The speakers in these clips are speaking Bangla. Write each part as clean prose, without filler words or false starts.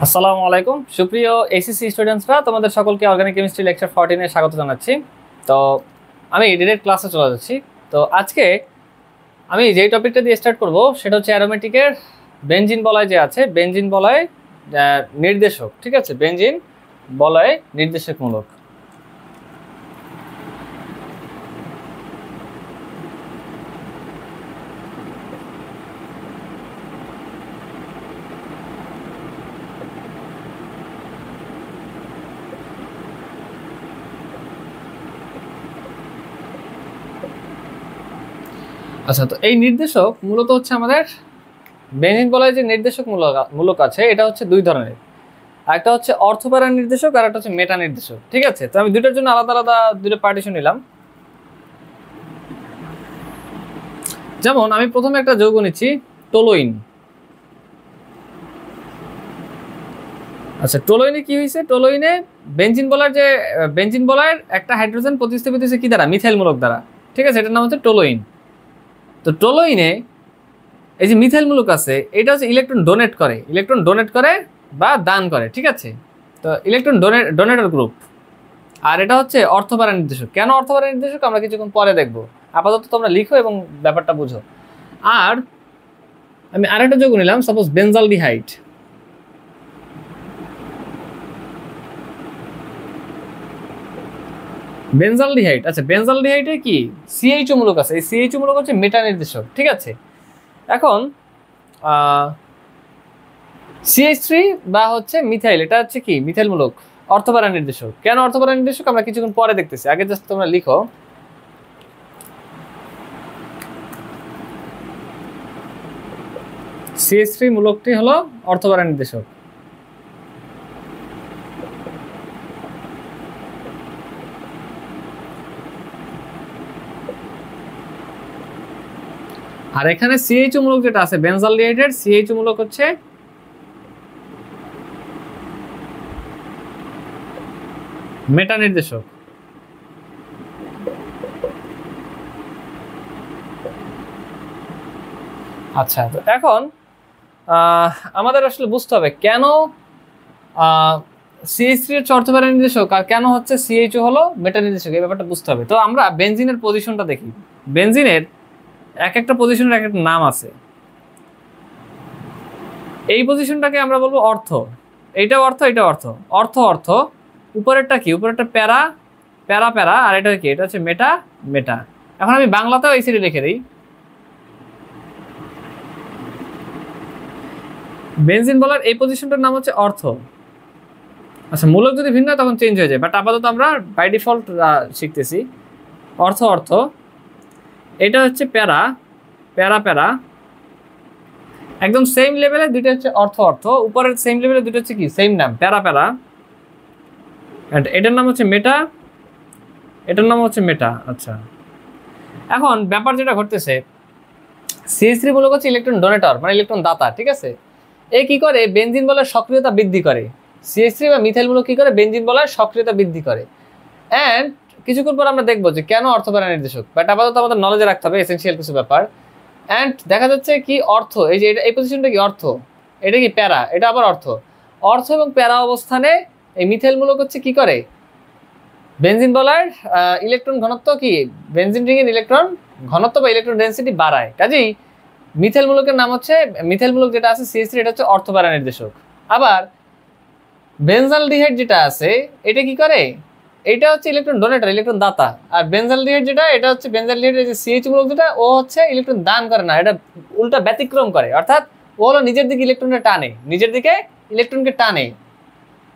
আসসালামু আলাইকুম সুপ্রিয় এইচএসসি স্টুডেন্টসরা, তোমাদের সকলকে অর্গানিক কেমিস্ট্রি লেকচার 14 এ স্বাগত জানাচ্ছি। তো আমি ডিরেক্ট ক্লাসে চলে যাচ্ছি। তো আজকে আমি যেই টপিকটা দিয়ে স্টার্ট করব সেটা হচ্ছে অ্যারোমেটিকের বেনজিন বলয় যে আছে, বেনজিন বলয় নির্দেশক। ঠিক আছে, বেনজিন বলয় নির্দেশকমূলক। আচ্ছা, তো এই নির্দেশক মূলত হচ্ছে আমাদের বেনজিন বলয় যে নির্দেশক মূলক আছে, এটা হচ্ছে দুই ধরনের। একটা হচ্ছে অর্থপ্যারা নির্দেশক আর একটা হচ্ছে মেটা নির্দেশক। ঠিক আছে, তো আমি দুইটার জন্য আলাদা আলাদা দুটো পার্টিশন নিলাম। যেমন আমি প্রথমে একটা যৌগ নিচ্ছি, টোলোইন। আচ্ছা, টোলোইনে কি হয়েছে? টোলোইনে বেনজিন বলয়ের একটা হাইড্রোজেন প্রতিস্থাপিত হয়েছে কি দ্বারা? মিথাইল মূলক দ্বারা। ঠিক আছে, এটার নাম হচ্ছে টোলোইন। তো টোলোইনে এই যে মিথাইল মূলক আছে, এটা হচ্ছে ইলেকট্রন ডোনেট করে বা দান করে। ঠিক আছে, তো ইলেকট্রন ডোনেটর গ্রুপ। আর এটা হচ্ছে অর্থপ্যারা নির্দেশক। কেন অর্থপ্যারা নির্দেশক আমরা কিছুক্ষণ পরে দেখবো, আপাতত তোমরা লিখো এবং ব্যাপারটা বুঝো। আর আমি আরেকটা যৌগ নিলাম, সাপোজ বেনজালডিহাইড। বেনজালডিহাইড, আচ্ছা বেনজালডিহাইডে কি সিএইচও মূলক আছে, এই সিএইচও মূলক হচ্ছে মেটা নির্দেশক। ঠিক আছে, এখন CH3 বা হচ্ছে মিথাইল, এটা হচ্ছে কি মিথাইল মূলক, অর্থপ্যারা নির্দেশক। কেন অর্থপ্যারা নির্দেশক আমরা কিছুক্ষণ পরে দেখতেছি, আগে জাস্ট তোমরা লিখো। CH3 মূলকটি হলো অর্থপ্যারা নির্দেশক। আর এখানে CH2 মূলক যেটা আছে বেনজালডিহাইডের, CH2 মূলক হচ্ছে মেটা নির্দেশক। আচ্ছা, তো এখন আমাদের আসলে বুঝতে হবে কেন CH3 হচ্ছে অর্থপ্যারা নির্দেশক আর কেন হচ্ছে CH2 হলো মেটা নির্দেশক, এই ব্যাপারটা বুঝতে হবে। তো আমরা বেনজিনের পজিশনটা দেখি। বেনজিনের এক একটা পজিশনের এক একটা নাম আছে। এই পজিশনটাকে আমরা বলবো অর্থ, এইটাও অর্থ, এটাও অর্থ। অর্থ অর্থ, উপরেরটা কি? উপরেরটা প্যারা প্যারা প্যারা, আর এটা কি? এটা হচ্ছে মেটা মেটা। এখন আমি বাংলাতেও এই সিডি লিখে দিই। বেনজিন বলার এই পজিশনটার নাম হচ্ছে অর্থ। আচ্ছা, মূলক যদি ভিন্ন হয় তখন চেঞ্জ হয়ে যায়, বাট আপাতত আমরা বাই ডিফল্ট শিখতেছি অর্থ অর্থ। এটা হচ্ছে প্যারা প্যারা প্যারা, একদম সেম লেভেলে দুইটা হচ্ছে অর্থ অর্থ। উপরের সেম লেভেলে দুটো হচ্ছে কি সেম নাম, প্যারা প্যারা। এন্ড এটার নাম হচ্ছে মেটা, এটার নাম হচ্ছে মেটা। আচ্ছা, এখন ব্যাপার যেটা ঘটতেছে, CH3 মূলক হচ্ছে ইলেকট্রন ডোনেটর, মানে ইলেকট্রন দাতা। ঠিক আছে, এ কি করে? বেনজিন বলয়ের সক্রিয়তা বৃদ্ধি করে। CH3 বা মিথাইল মূলক কি করে? বেনজিন বলয়ের সক্রিয়তা বৃদ্ধি করে। এন্ড কিছুক্ষণ পর আমরা দেখবো যে কেন অর্থপ্যারা নির্দেশক, বাট আপাতত আমাদের নলেজে রাখতে হবে এসেনশিয়াল কিছু ব্যাপার। এন্ড দেখা যাচ্ছে কি অর্থ, এই যে এই পজিশনটা কি অর্থ, এটা কি প্যারা, এটা আবার অর্থ। অর্থ এবং প্যারা অবস্থানে এই মিথাইল মূলক হচ্ছে কি করে? বেনজিন বলয়ের ইলেকট্রন ঘনত্ব কি, বেনজিন রিংয়ের ইলেকট্রন ঘনত্ব বা ইলেকট্রন ডেনসিটি বাড়ায়। কাজেই মিথাইল মূলকের নাম হচ্ছে, মিথাইল মূলক যেটা আছে CH3, এটা হচ্ছে অর্থপ্যারা নির্দেশক। আবার বেনজালডিহাইড যেটা আছে, এটা কি করে? এটা হচ্ছে ইলেকট্রন ডোনেটর, ইলেকট্রন দাতা। আর বেনজালডিহাইড যেটা, এটা হচ্ছে বেনজালডিহাইডের যে CH মূলক যেটা, ও হচ্ছে ইলেকট্রন দান করে না, এটা উল্টা ব্যতিক্রম করে। অর্থাৎ ও হলো নিজের দিকে ইলেকট্রনটা টানে, নিজের দিকে ইলেকট্রনকে টানে।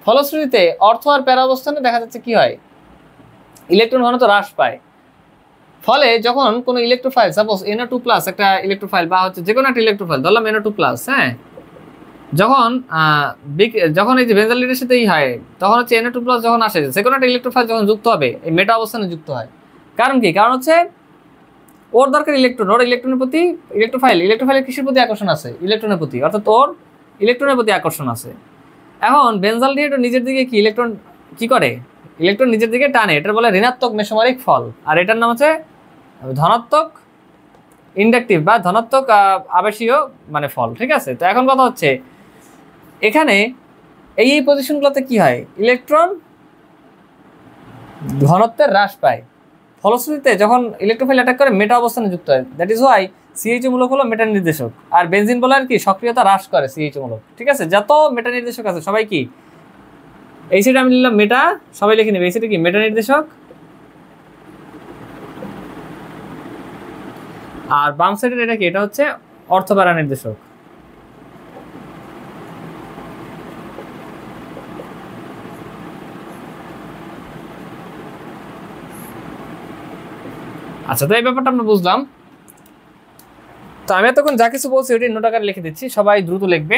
ফলশ্রুতিতে অর্থ আর প্যারা অবস্থানে দেখা যাচ্ছে কি হয়? ইলেকট্রন ঘনত্ব হ্রাস পায়। ফলে যখন কোনো ইলেকট্রোফাইল, সাপোজ NO2+ একটা ইলেকট্রোফাইল বা হচ্ছে যে কোনো একটা ইলেকট্রোফাইল, ধরলাম NO2+, হ্যাঁ, যখন এই যে বেনজালডিহাইডের সাথে হয়, তখন হচ্ছে NO2+ যখন আসে, যে কোনো একটা ইলেকট্রোফাইল যখন যুক্ত হবে, এই মেটা অবস্থানে যুক্ত হয়। কারণ কি? কারণ হচ্ছে ওর দরকার ইলেকট্রন, ওর ইলেকট্রনের প্রতি ইলেকট্রোফাইলের কিসের প্রতি আকর্ষণ আছে? ইলেকট্রনের প্রতি, অর্থাৎ ওর ইলেকট্রনের প্রতি আকর্ষণ আছে। এখন বেনজালডিহাইড নিজের দিকে কি ইলেকট্রন কি করে? ইলেকট্রন নিজের দিকে টানে, এটা বলে ঋণাত্মক মেসোমারিক ফল। আর এটার নাম হচ্ছে ধনাত্মক ইন্ডাকটিভ বা ধনাত্মক আবেশীয় মানে ফল। ঠিক আছে, তো এখন কথা হচ্ছে এখানে এই পজিশনগুলোতে কি হয়, ইলেকট্রন ঘনত্বের হ্রাস পায়। ফলশ্রুতিতে যখন ইলেকট্রোফাইল অ্যাটাক করে মেটা অবস্থানে যুক্ত হয়। দ্যাট ইজ ওয়াই সিএইচও মূলক হলো মেটা নির্দেশক, আর বেনজিন বলার কি সক্রিয়তা হ্রাস করে সিএইচও মূলক। ঠিক আছে, যত মেটা নির্দেশক আছে সবাই কি, এই সাইডে আমি নিলাম মেটা, সবাই লিখে নেবে এই সাইডে কি মেটা নির্দেশক, আর বাম সাইডের এটা কি, এটা হচ্ছে অর্থপ্যারা নির্দেশক। আচ্ছা, তো এই ব্যাপারটা আমরা বুঝলাম। তো আমি এতক্ষণ যা কিছু বলছি ওইটা নোট আকারে লিখে দিচ্ছি, সবাই দ্রুত লিখবে।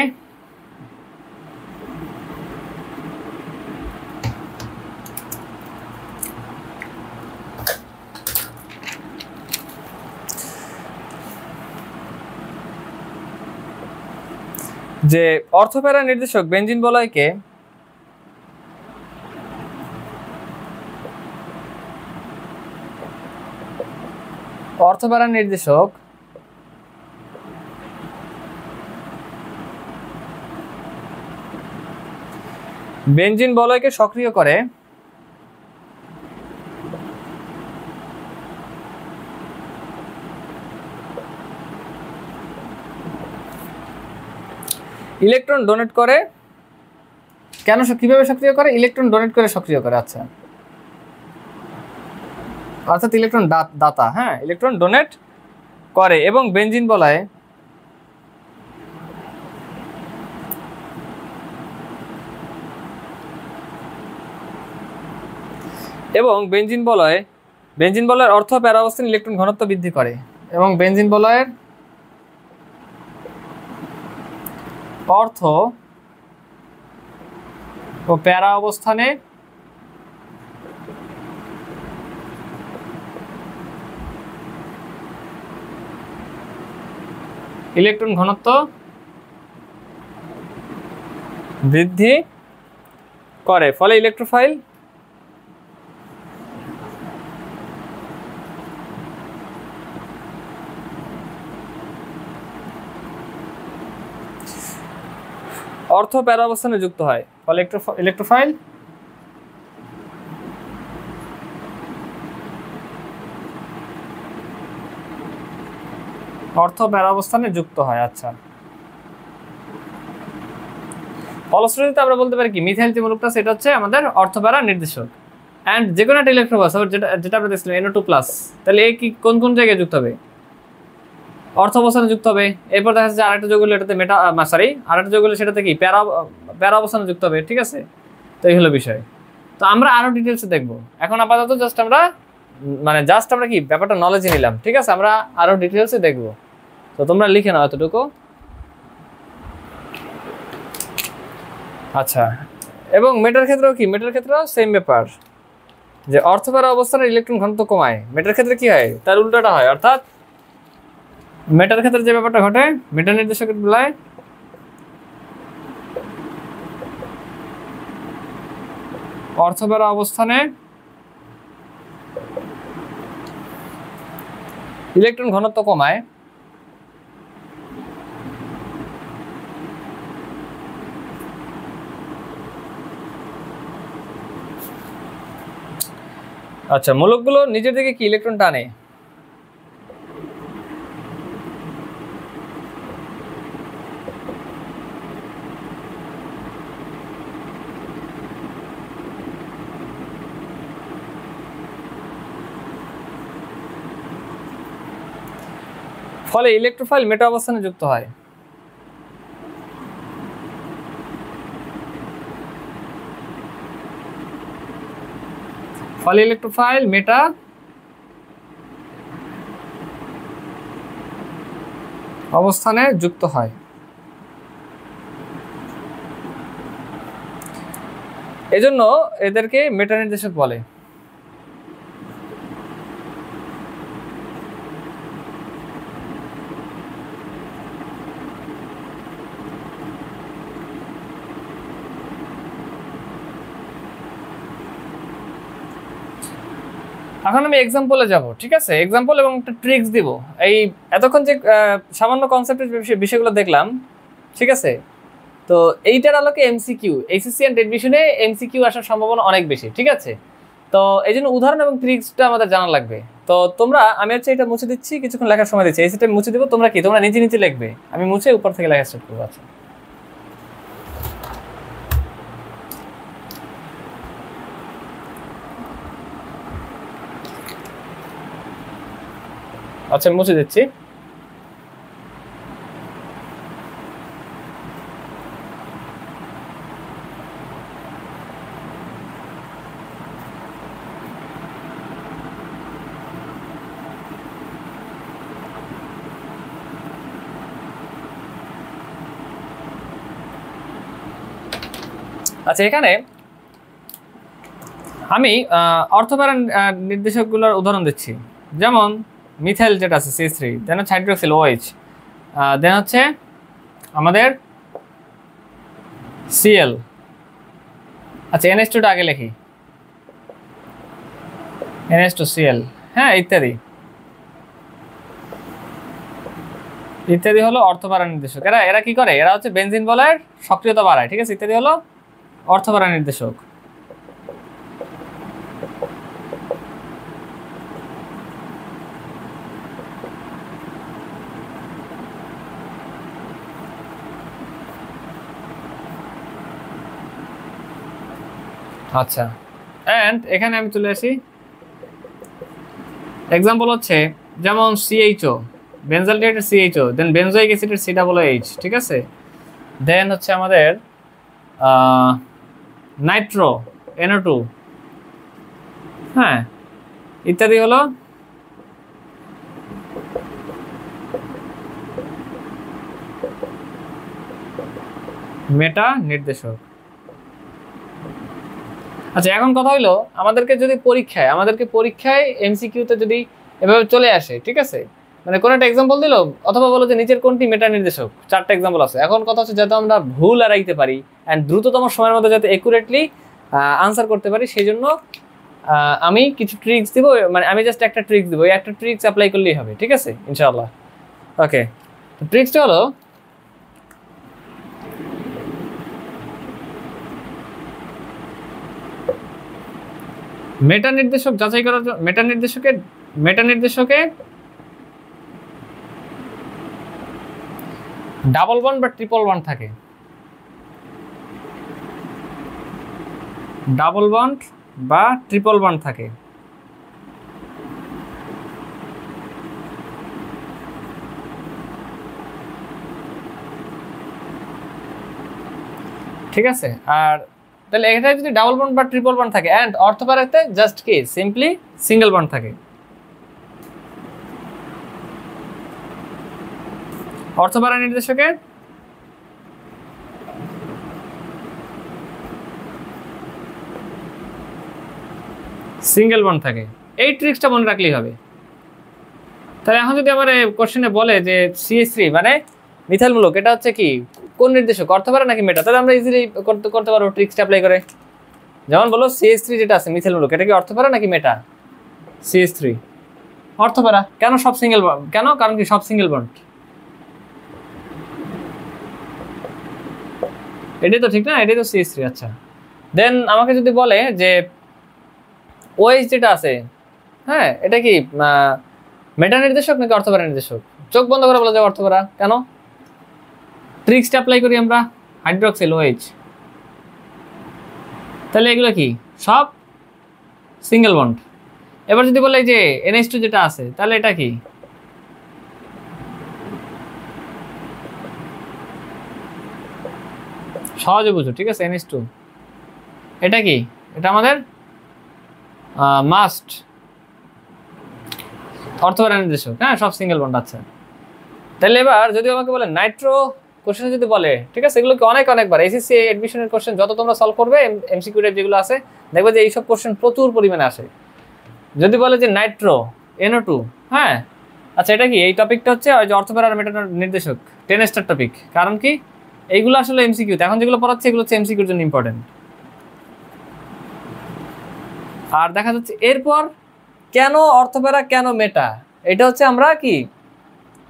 যে অর্থপ্যারা নির্দেশক বেনজিন বলয়কে অর্থপ্যারা নির্দেশক বেনজিন বলয়কে সক্রিয় করে ইলেকট্রন ডোনেট করে। কেন, কিভাবে সক্রিয় করে? ইলেকট্রন ডোনেট করে সক্রিয় করে। আচ্ছা, অর্থাৎ ইলেকট্রন দাতা, হ্যাঁ, ইলেকট্রন ডোনেট করে এবং বেনজিন বলয় বেনজিন বলয়ের অর্থ প্যারা অবস্থানে ইলেকট্রন ঘনত্ব বৃদ্ধি করে এবং বেনজিন বলয়ের অর্থ ও প্যারা অবস্থানে ইলেকট্রন ঘনত্ব বৃদ্ধি করে, ফলে ইলেকট্রোফাইল অর্থ প্যারা অবস্থানে যুক্ত হয়। ফলে ইলেকট্রোফাইল অর্থ প্যারা অবস্থানে যুক্ত হয়। আচ্ছা, ফলশ্রুতিতে আমরা বলতে পারি কি, মিথাইল যে মূলকটা সেটা হচ্ছে আমাদের অর্থ প্যারা নির্দেশক। অ্যান্ড যে কোনো একটা ইলেকট্রোবাস যেটা আমরা দেখছিলাম NO2+, তাহলে এই কি কোন কোন জায়গায় যুক্ত হবে? অর্থ অবস্থানে যুক্ত হবে। এরপর দেখা যাচ্ছে আরেকটা যোগ হলে এটাতে আরেকটা যোগ হলে সেটাতে কি প্যারা অবস্থানে যুক্ত হবে। ঠিক আছে, তো এই হলো বিষয়। তো আমরা আরো ডিটেলসে দেখবো। এখন আপাতত জাস্ট আমরা কি ব্যাপারটা নলেজে নিলাম। ঠিক আছে, আমরা আরো ডিটেলসে দেখবো। তো তোমরা লিখে নাও এতটুকু। আচ্ছা, এবং মেটার ক্ষেত্রেও কি, মেটার ক্ষেত্রেও সেম ব্যাপার, যে অর্থপ্যারা অবস্থানের ইলেকট্রন ঘনত্ব কমায়। মেটার ক্ষেত্রে কি হয়, তার উল্টোটা হয়। অর্থাৎ মেটার ক্ষেত্রে যে ব্যাপারটা ঘটে, মেটা নির্দেশকের বেলায় অর্থপ্যারা অবস্থানে ইলেকট্রন ঘনত্ব কমায়, আচ্ছা, মূলকগুলো নিজের দিকে কি ইলেকট্রন টানে। ফলে ইলেকট্রোফাইল মেটা অবস্থানে যুক্ত হয়। ফলে ইলেকট্রোফাইল মেটা অবস্থানে যুক্ত হয়। এজন্য এদেরকে মেটা নির্দেশক বলে। এখন আমি এক্সাম্পলে যাব। ঠিক আছে, এক্সাম্পল এবং একটা ট্রিক্স দিব। এই এতক্ষণ যে সামান্য কনসেপ্টের বিষয়গুলো দেখলাম, ঠিক আছে, তো এইটার আলোকে এমসিকিউ, এইচএসসি এন্ড এডমিশনে এমসিকিউ আসার সম্ভাবনা অনেক বেশি, ঠিক আছে? তো এই জন্য উদাহরণ এবং ট্রিক্সটা আমাদের জানা লাগবে। তো তোমরা, আমি হচ্ছে এটা মুছে দিচ্ছি, কিছুক্ষণ লেখার সময় দিচ্ছি, এই সেটা মুছে দিব, তোমরা কি তোমরা নিচে নিচে লিখবে, আমি মুছে উপর থেকে লেখা স্টার্ট করবো। আচ্ছা, আচ্ছা মুছে দিচ্ছি। আচ্ছা, এখানে আমি অর্থোপ্যারা নির্দেশকগুলোর উদাহরণ দিচ্ছি। যেমন মিথাইল যেটা আছে CH3, দেন হচ্ছে হাইড্রোক্সিল OH, দেন হচ্ছে আমাদের Cl। আচ্ছা, NH2টা আগে লিখি, NH2Cl, হ্যাঁ, ইত্যাদি ইত্যাদি হলো অর্থোপ্যারা নির্দেশক। এরা কি করে? এরা হচ্ছে বেনজিন বলের সক্রিয়তা বাড়ায়, ঠিক আছে? ইত্যাদি হলো অর্থোপ্যারা নির্দেশক। আচ্ছা, এন্ড এখানে আমি চলে আসি, এক্সাম্পল হচ্ছে যেমন CHO, বেনজালডিহাইডের CHO, দেন বেনজোইক অ্যাসিডের COOH, ঠিক আছে? দেন হচ্ছে আমাদের নাইট্রো NO2, হ্যাঁ, ইত্যাদি হলো মেটা নির্দেশক। আচ্ছা, এখন কথা হইলো আমাদেরকে পরীক্ষায় এমসিকিউতে যদি এভাবে চলে আসে, ঠিক আছে, মানে কোন একটা এক্সাম্পল দিল অথবা বলো যে নিচের কোনটি মেটা নির্দেশক, 4টা এক্সাম্পল আছে। এখন কথা হচ্ছে যাতে আমরা ভুল এড়াইতে পারি এন্ড দ্রুততম সময়ের মধ্যে যাতে একুরেটলি আনসার করতে পারি, সেই জন্য আমি কিছু ট্রিক্স দিব, মানে আমি জাস্ট একটা ট্রিক্স দিব, এই একটা ট্রিক্স অ্যাপ্লাই করলেই হবে, ঠিক আছে, ইনশাআল্লাহ। ওকে, তো ট্রিক্সটা হলো, মেটা নির্দেশক যাচাই করার জন্য মেটা নির্দেশকে ডাবল বন্ড বা ট্রিপল বন্ড থাকে, ডাবল বন্ড বা ট্রিপল বন্ড থাকে। ঠিক আছে, আর তাহলে এটা যদি ডাবল বন্ড বা ট্রিপল বন্ড থাকে এন্ড অর্থোপ্যারাতে জাস্ট কি সিম্পলি সিঙ্গেল বন্ড থাকে। অর্থোপ্যারা নির্দেশকে সিঙ্গেল বন্ড থাকে, এই ট্রিক্সটা মনে রাখলেই হবে। তাহলে এখন যদি আমার কোশ্চেনে বলে যে CH3 মানে মিথাইল মূলক, এটা হচ্ছে কি কোন নির্দেশক, অর্থোপ্যারা নাকি মেটা, তাহলে আমরা ইজিলি করতে পারবো ট্রিক্সটা অ্যাপ্লাই করে। যেমন বলো CH3 যেটা আছে মিথাইল মূলক, এটা কি অর্থোপ্যারা নাকি মেটা? CH3 অর্থোপ্যারা। কেন? সব সিঙ্গেল বন্ড। কেন? কারণ কি সব সিঙ্গেল বন্ড। এটাই তো ঠিক না? এটাই তো CH3। আচ্ছা, দেন আমাকে যদি বলে যে OH যেটা আছে, হ্যাঁ, এটা কি মেটা নির্দেশক নাকি অর্থোপ্যারা নির্দেশক? চোখ বন্ধ করে বলা যায় অর্থোপ্যারা। কেন? ট্রিক্সটা অ্যাপ্লাই করি আমরা, হাইড্রোক্সিল OH, তাহলে এগুলো কি সব সিঙ্গেল বন্ড। এবার যদি বলে যে NH2 যেটা আছে, তাহলে এটা কি সহজে বুঝো, ঠিক আছে? NH2 এটা কি, এটা আমাদের মাস্ট অর্থোপ্যারা নির্দেশক, হ্যাঁ, সব সিঙ্গেল বন্ড। আচ্ছা, তাহলে এবার যদি আমাকে বলে নাইট্রো কোশ্চেন যদি বলে, ঠিক আছে, এগুলো কি অনেকবার এসএসসি এডমিশনের কোশ্চেন যত তোমরা সলভ করবে, এমসিকিউ টাইপ যেগুলো আছে, দেখবে যে এইসব কোশ্চেন প্রচুর পরিমাণে আসে। যদি বলে যে নাইট্রো NO2, হ্যাঁ, আচ্ছা, এটা কি এই টপিকটা হচ্ছে ওই যে অর্থোপ্যারা মেটা নির্দেশক 10 স্টার টপিক। কারণ কি এইগুলো আসলে এমসিকিউ, এখন যেগুলো পড়াচ্ছে এগুলো হচ্ছে এমসিকিউর জন্য ইম্পর্টেন্ট। আর দেখা যাচ্ছে এরপর কেন অর্থোপ্যারা কেন মেটা, এটা হচ্ছে আমরা কি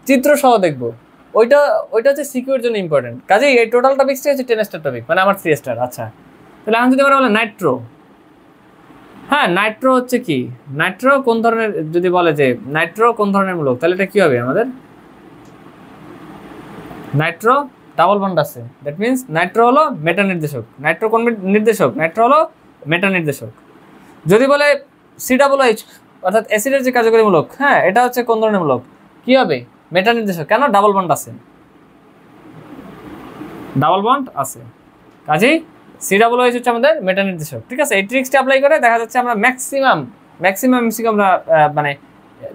চিত্র সহ দেখব। ওইটা ওইটা হচ্ছে সিকিউর জন্য ইম্পর্টেন্ট। কাজেই এই টোটাল টপিক্সটা হচ্ছে 10 স্টার টপিক, মানে আমার 3 স্টার। আচ্ছা, তাহলে এখন যদি আমরা বলে নাইট্রো, হ্যাঁ নাইট্রো হচ্ছে কি, নাইট্রো কোন ধরনের, যদি বলে যে নাইট্রো কোন ধরনের মূলক, তাহলে এটা কি হবে আমাদের, নাইট্রো ডাবল বন্ড আছে, দ্যাট মিনস নাইট্রো হলো মেটা নির্দেশক। নাইট্রো কোন নির্দেশক, নাইট্রো হলো মেটা নির্দেশক। যদি বলে COOH অর্থাৎ অ্যাসিডের যে কার্যকরী মূলক, হ্যাঁ এটা হচ্ছে কোন ধরনের মূলক, কি হবে, মেটা নির্দেশক। কেন, ডাবল বন্ড আছে, ডাবল বন্ড আছে, কাজেই COOH হচ্ছে আমাদের মেটা নির্দেশক। ঠিক আছে, এই ট্রিক্সটা অ্যাপ্লাই করে দেখা যাচ্ছে আমরা ম্যাক্সিমাম MCQ আমরা মানে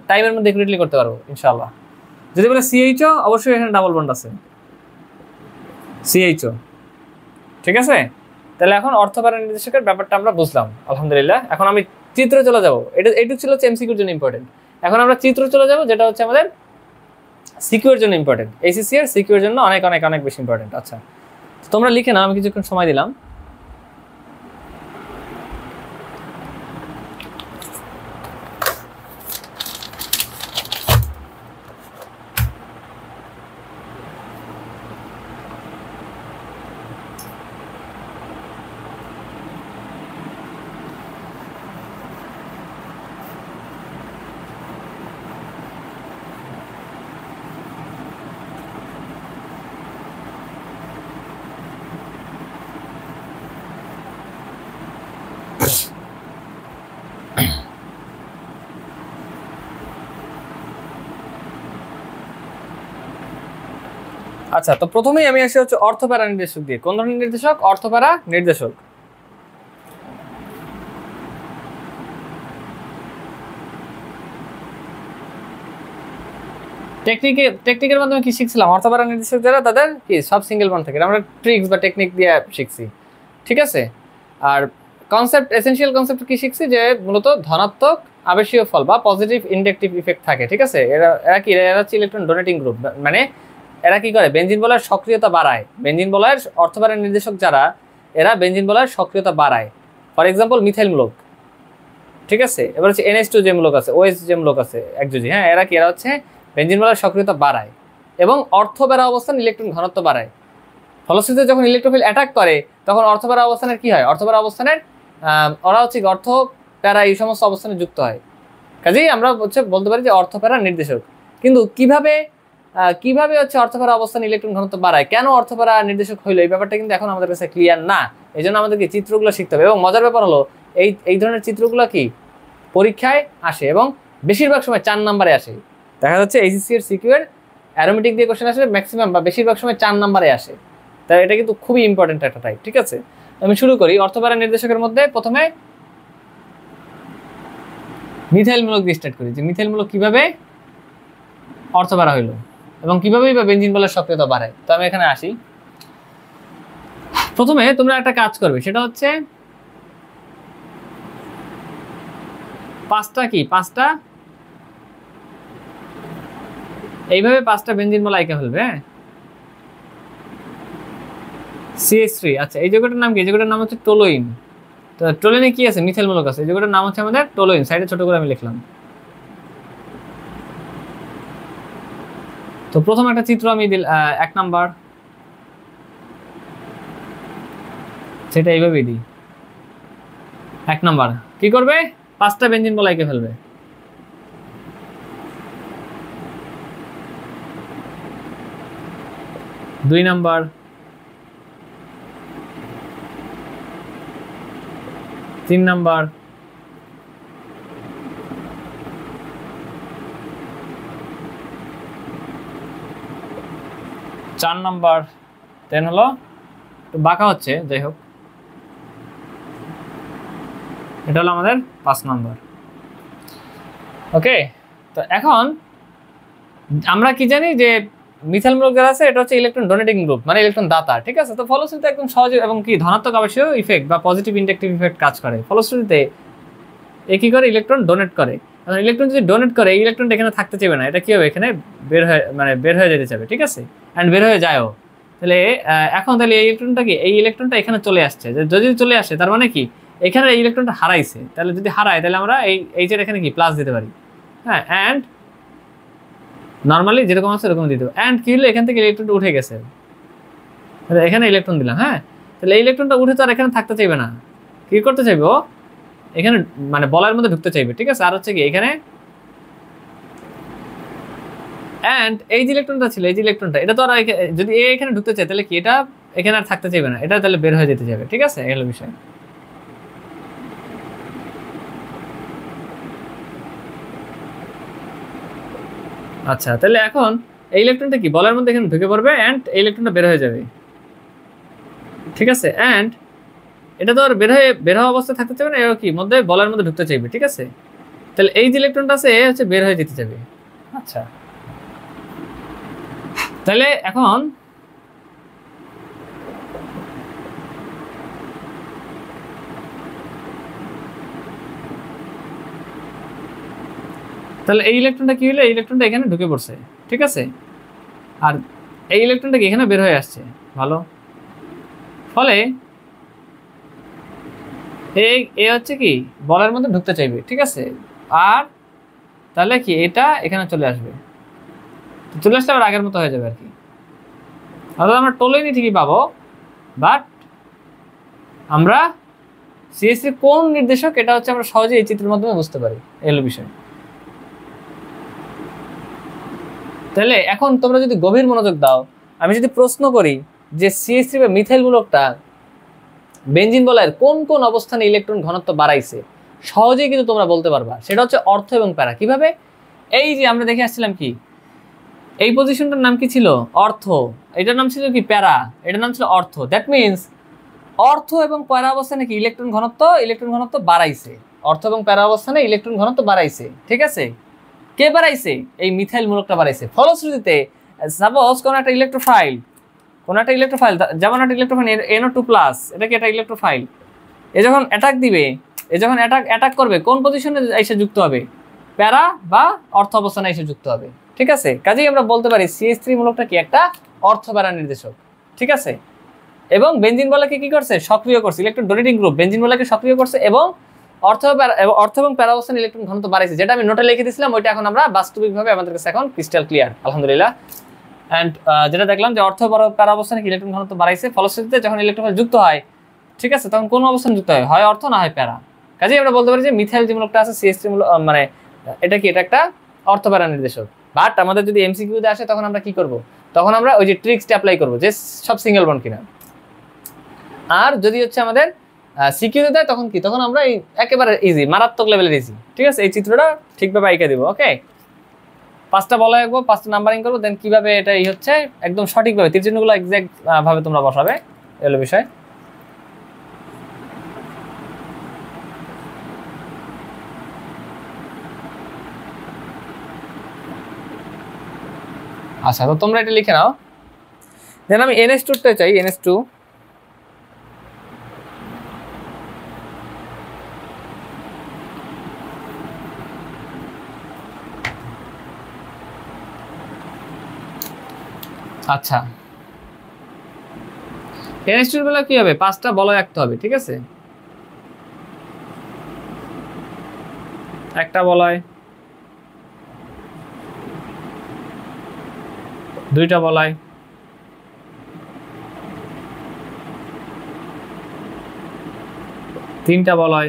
টাইমের মধ্যে একুরেটলি করতে পারবো ইনশাআল্লাহ। যদি বলে CHO, অবশ্যই এখানে ডাবল বন্ড আছে, CHO। ঠিক আছে, তাহলে এখন অর্থপ্যারা নির্দেশকের ব্যাপারটা আমরা বুঝলাম আলহামদুলিল্লাহ। এখন আমি চিত্রে চলে যাব, এইটুকু ছিল হচ্ছে MCQর জন্য ইম্পর্টেন্ট। এখন আমরা চিত্র চলে যাব, যেটা হচ্ছে আমাদের সিকিউর জন্য ইম্পর্টেন্ট, ACC এর সিকিউর জন্য অনেক অনেক অনেক বেশি ইম্পর্টেন্ট। আচ্ছা, তোমরা লিখে নাও, আমি কিছুক্ষণ সময় দিলাম। আচ্ছা, তো প্রথমেই আমি আসি হচ্ছে অর্থপ্যারা নির্দেশক দিয়ে। কোন ধরনের নির্দেশক, অর্থপ্যারা নির্দেশক। টেকনিকের মাধ্যমে কি শিখছিলাম, অর্থপ্যারা নির্দেশক যারা তাদের কি সব সিঙ্গেল বন্ড থাকে, আমরা ট্রিক্স বা টেকনিক দিয়ে শিখছি। ঠিক আছে, আর কনসেপ্ট, এসেনশিয়াল কনসেপ্ট কি শিখছি, যে মূলত ধনাত্মক আবেশীয় ফল বা পজিটিভ ইন্ডাকটিভ ইফেক্ট থাকে। ঠিক আছে, এরা হচ্ছে ইলেকট্রন ডোনেটিং গ্রুপ, মানে এরা কি করে, বেনজিন বলয়ের সক্রিয়তা বাড়ায়। বেনজিন বলয়ের অর্থপ্যারা নির্দেশক যারা, এরা বেনজিন বলয়ের সক্রিয়তা বাড়ায়। ফর এক্সাম্পল মিথাইল মূলক। ঠিক আছে, এবার হচ্ছে NH2 যে মূলক আছে, OH যে মূলক আছে একযোজি, হ্যাঁ এরা কি, এরা হচ্ছে বেনজিন বলয়ের সক্রিয়তা বাড়ায় এবং অর্থপ্যারা অবস্থান ইলেকট্রন ঘনত্ব বাড়ায়। ফলশ্রুতিতে যখন ইলেকট্রোফিল অ্যাটাক করে, তখন অর্থপ্যারা অবস্থানের কি হয়, অর্থপ্যারা অবস্থানের ওরা হচ্ছে অর্থপ্যারা এই সমস্ত অবস্থানে যুক্ত হয়। কাজেই আমরা হচ্ছে বলতে পারি যে অর্থপ্যারা নির্দেশক। কিন্তু কিভাবে হচ্ছে অর্থপ্যারা অবস্থান ইলেকট্রন ঘনত্ব বাড়ায়, কেন অর্থপ্যারা নির্দেশক হইলো, এই ব্যাপারটা কিন্তু এখন আমাদের কাছে ক্লিয়ার না। এই জন্য আমাদেরকে চিত্রগুলো শিখতে হবে। এবং মজার ব্যাপার হলো, এই ধরনের চিত্রগুলো কি পরীক্ষায় আসে এবং বেশিরভাগ সময় 4 নম্বরে আসে। দেখা যাচ্ছে ACC এর সিকিউ এর অ্যারোমেটিক দিয়ে কোশ্চেন আসে ম্যাক্সিমাম বা বেশিরভাগ সময় 4 নম্বরে আসে। তাই এটা কিন্তু খুবই ইম্পর্টেন্ট একটা টাইপ। ঠিক আছে, আমি শুরু করি। অর্থপ্যারা নির্দেশকের মধ্যে প্রথমে মিথাইল মূলক দিয়ে স্টার্ট করি, যে মিথাইল মূলক কিভাবে অর্থপ্যারা হইলো এবং কিভাবে বা বেনজিন বলের সক্রিয়তা বাড়ায়। তো আমি এখানে আসি। প্রথমে তোমরা একটা কাজ করবে, সেটা হচ্ছে পাঁচটা এইভাবে 5টা বেনজিন বল আইকা ফেলবে। হ্যাঁ, CH3। আচ্ছা, এই জায়গাটার নাম কি, এই জায়গাটার নাম হচ্ছে টোলোইন। তো টোলোইনে কি আছে, মিথাইল মূলক আছে, এই জায়গাটার নাম হচ্ছে আমাদের টোলোইন। সাইডে ছোট করে আমি লিখলাম। তো প্রথম একটা চিত্র আমি 1 নাম্বার, সেটা এইভাবেই দিই। 1 নাম্বার কি করবে, 5টা বেনজিন বল আইকে ফেলবে। দুই নাম্বার, 3 নাম্বার, 4 নাম্বার, 10 হলো বাঁকা হচ্ছে, যাই হোক এটা হলো আমাদের 5 নাম্বার। ওকে, তো এখন আমরা কি জানি যে মিথাইল মূলক যারা আছে, এটা হচ্ছে ইলেকট্রন ডোনেটিং গ্রুপ, মানে ইলেকট্রন দাতা। ঠিক আছে, তো ফলশ্রুতিতে একদম সহজে এবং কি ধনাত্মক আবেশীয় ইফেক্ট বা পজিটিভ ইন্ডাকটিভ ইফেক্ট কাজ করে। ফলশ্রুতিতে এ কি করে, ইলেকট্রন ডোনেট করে। কারণ ইলেকট্রন যদি ডোনেট করে, এই ইলেকট্রনটা এখানে থাকতে চাইবে না, এটা কি হবে, এখানে বের হয়ে যেতে চাইবে। ঠিক আছে, অ্যান্ড বের হয়ে যায়ও। তাহলে এখন তাহলে এই ইলেকট্রনটা কি, এই ইলেকট্রনটা এখানে চলে আসছে, যদি চলে আসে তার মানে কি, এখানে এই ইলেকট্রনটা হারাইছে। তাহলে যদি হারায়, তাহলে আমরা এই এখানে কি প্লাস দিতে পারি। হ্যাঁ, অ্যান্ড নর্মালি যেরকম আছে এরকম দিতে হবে। অ্যান্ড কি হলো, এখান থেকে ইলেকট্রনটা উঠে গেছে, এখানে ইলেকট্রন দিলাম। হ্যাঁ, তাহলে এই ইলেকট্রনটা উঠে তো আর এখানে থাকতে চাইবে না, কি করতে চাইবে ও এখানে মানে বলের মধ্যে ঢুকতে চাইবে, ঠিক আছে। আর হচ্ছে কি এখানে অ্যান্ড এই যে ইলেকট্রনটা ছিল, এই যে ইলেকট্রনটা, এটা তো আর যদি এখানে ঢুকতে চায় তাহলে কি এটা এখানে আর থাকতে চাইবে না, এটা তাহলে বের হয়ে যেতে যাবে, ঠিক আছে। এগুলো বিষয়। আচ্ছা, তাহলে এখন এই ইলেকট্রনটা কি বলের মধ্যে এখানে ঢুকে পড়বে অ্যান্ড এই ইলেকট্রনটা বের হয়ে যাবে, ঠিক আছে। অ্যান্ড এটা তো আর বের হওয়া অবস্থায় থাকতে চাইবে না, এও কি মধ্যে বলের মধ্যে ঢুকতে চাইবে, ঠিক আছে। তাহলে এই যে ইলেকট্রনটা আছে এ হচ্ছে বের হয়ে যেতে যাবে। আচ্ছা, তাহলে এখন তাহলে এই ইলেকট্রনটা কি হলো, এই ইলেকট্রনটা এখানে ঢুকে পড়ছে, ঠিক আছে। আর এই ইলেকট্রনটা কি এখানে বের হয়ে আসছে, ভালো। ফলে এ হচ্ছে কি বলের মধ্যে ঢুকতে চাইবে, ঠিক আছে। আর তাহলে কি এটা এখানে চলে আসবে, চলে আসলে আবার আগের মতো হয়ে যাবে আর কি। অর্থাৎ আমরা টোলেনি ঠিকই পাবো, বাট আমরা সিএসসি কোন নির্দেশক এটা হচ্ছে আমরা সহজে এই চিত্রের মাধ্যমে বুঝতে পারি, এলো বিষয়। তাহলে এখন তোমরা যদি গভীর মনোযোগ দাও, আমি যদি প্রশ্ন করি যে সিএস3 বা মিথাইল মূলকটা বেনজিন বলয়ের কোন কোন অবস্থানে ইলেকট্রন ঘনত্ব বাড়াইছে, সহজেই কিন্তু তোমরা বলতে পারবা। সেটা হচ্ছে অর্থ এবং প্যারা। কিভাবে? এই যে আমরা দেখে আসছিলাম কি এই পজিশনটার নাম কি ছিল, অর্থ। এটার নাম ছিল কি প্যারা, এটার নাম ছিল অর্থ। দ্যাট মিনস অর্থ এবং প্যারা অবস্থানে কি ইলেকট্রন ঘনত্ব বাড়াইছে, অর্থ এবং প্যারা অবস্থানে ইলেকট্রন ঘনত্ব বাড়াইছে, ঠিক আছে। কে বাড়াইছে? এই মিথাইল মূলকটা বাড়াইছে। ফলশ্রুতিতে সাপোজ কোন একটা ইলেকট্রোফাইল যেমন একটা ইলেকট্রোফাইল NO2+, এটা কি একটা ইলেকট্রোফাইল, এ যখন অ্যাটাক দিবে, অ্যাটাক করবে কোন পজিশনে এসে যুক্ত হবে, প্যারা বা অর্থ অবস্থানে এসে যুক্ত হবে, ঠিক আছে। কাজেই আমরা বলতে পারি CH3 মূলকটা কি একটা অর্থ প্যারা নির্দেশক, ঠিক আছে। এবং বেনজিন বলয়কে কি করছে, সক্রিয় করছে। ইলেকট্রন ডোনেটিং গ্রুপ বেনজিন বলয়কে সক্রিয় করছে এবং অর্থ এবং প্যারা অবস্থানে ইলেকট্রন ঘনত্ব বাড়াইছে, যেটা আমি নোটে লিখে দিয়েছিলাম। ওইটা এখন আমরা বাস্তবিকভাবে আমাদের কাছে এখন ক্রিস্টাল ক্লিয়ার, আলহামদুলিল্লাহ। অ্যান্ড যেটা দেখলাম যে অর্থ প্যারা অবস্থানে ইলেকট্রন ঘনত্ব বাড়াইছে, ফলশ্রুতিতে যখন ইলেকট্রন যুক্ত হয়, ঠিক আছে, তখন কোন অবস্থানে যুক্ত হয় অর্থ না হয় প্যারা। কাজেই আমরা বলতে পারি যে মিথাইল যে মূলকটা আছে CH3 মানে এটা কি এটা একটা অর্থ প্যারা নির্দেশক। বাট আমাদের যদি MCQতে আসে তখন আমরা কি করব, তখন আমরা ওই যে ট্রিক্সটা অ্যাপ্লাই করব যে সব সিঙ্গেল বন্ড কিনা। আর যদি হচ্ছে আমাদের সিকিউতে দেয় তখন কি, তখন আমরা একেবারে ইজি, মারাত্মক লেভেলের ইজি, ঠিক আছে। এই চিত্রটা ঠিকভাবে আঁকে দিব। ওকে, 5টা বলা রাখবো, 5টা নাম্বারিং করবো, দেন কিভাবে এটা হচ্ছে একদম সঠিকভাবে তীরচিহ্নগুলো এক্সাক্ট ভাবে তোমরা বসাবে, এলো বিষয়। আচ্ছা, তো তোমরা এটা লিখে নাও। দেন আমি NH2টা চাই, NH2। আচ্ছা, NH2 এর বেলা কি হবে, 5টা বলয় আঁকতে হবে, ঠিক আছে। একটা বলয়, 2টা বলয়, 3টা বলয়,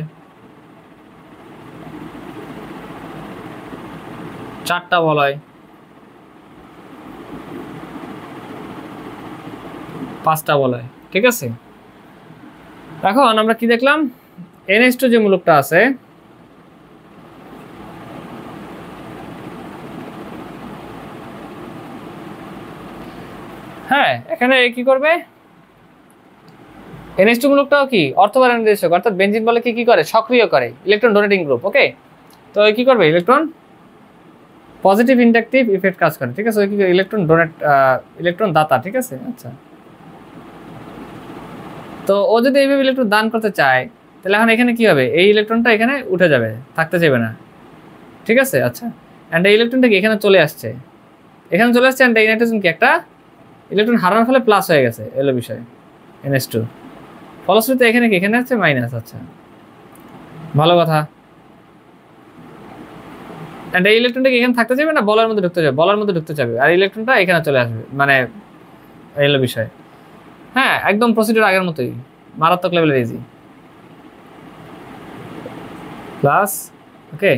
4টা বলয়, 5টা বলয়, ঠিক আছে। এখন আমরা কি দেখলাম, NH2 যে মূলকটা আছে হ্যাঁ, এখানে কি করবে, NH2 মূলকটাও কি অর্থ প্যারা নির্দেশক, অর্থাৎ বেনজিন বলে কি করে, সক্রিয় করে ইলেকট্রন ডোনেটিং গ্রুপ। ওকে, তো কি করবে, ইলেকট্রন পজিটিভ ইন্ডাকটিভ ইফেক্ট কাজ করে, ঠিক আছে। কি ইলেকট্রন দাতা, ঠিক আছে। আচ্ছা, তো ও যদি এইভাবে ইলেকট্রন দান করতে চায় তাহলে এখন এখানে কি হবে, এই ইলেকট্রনটা এখানে উঠে যাবে, থাকতে চাইবে না, ঠিক আছে। আচ্ছা, অ্যান্ড এই ইলেকট্রনটা কি এখানে চলে আসছে, অ্যান্ড এই নাইট্রোজেন কি একটা ইলেকট্রন হারানোর ফলে প্লাস হয়ে গেছে, এলো বিষয় NH2। ফলশ্রুতিতে এখানে কি, এখানে হচ্ছে মাইনাস। আচ্ছা, ভালো কথা। এন্ড এই ইলেকট্রনটা কি এখানে থাকতে যাবে না বলের মধ্যে ঢুকতে যাবে, বলের মধ্যে ঢুকতে যাবে, আর ইলেকট্রনটা এখানে চলে আসবে, মানে এই হলো বিষয়। হ্যাঁ, একদম প্রসিডিউর আগের মতোই, মারাত্মক লেভেলের ইজি। প্লাস ওকে,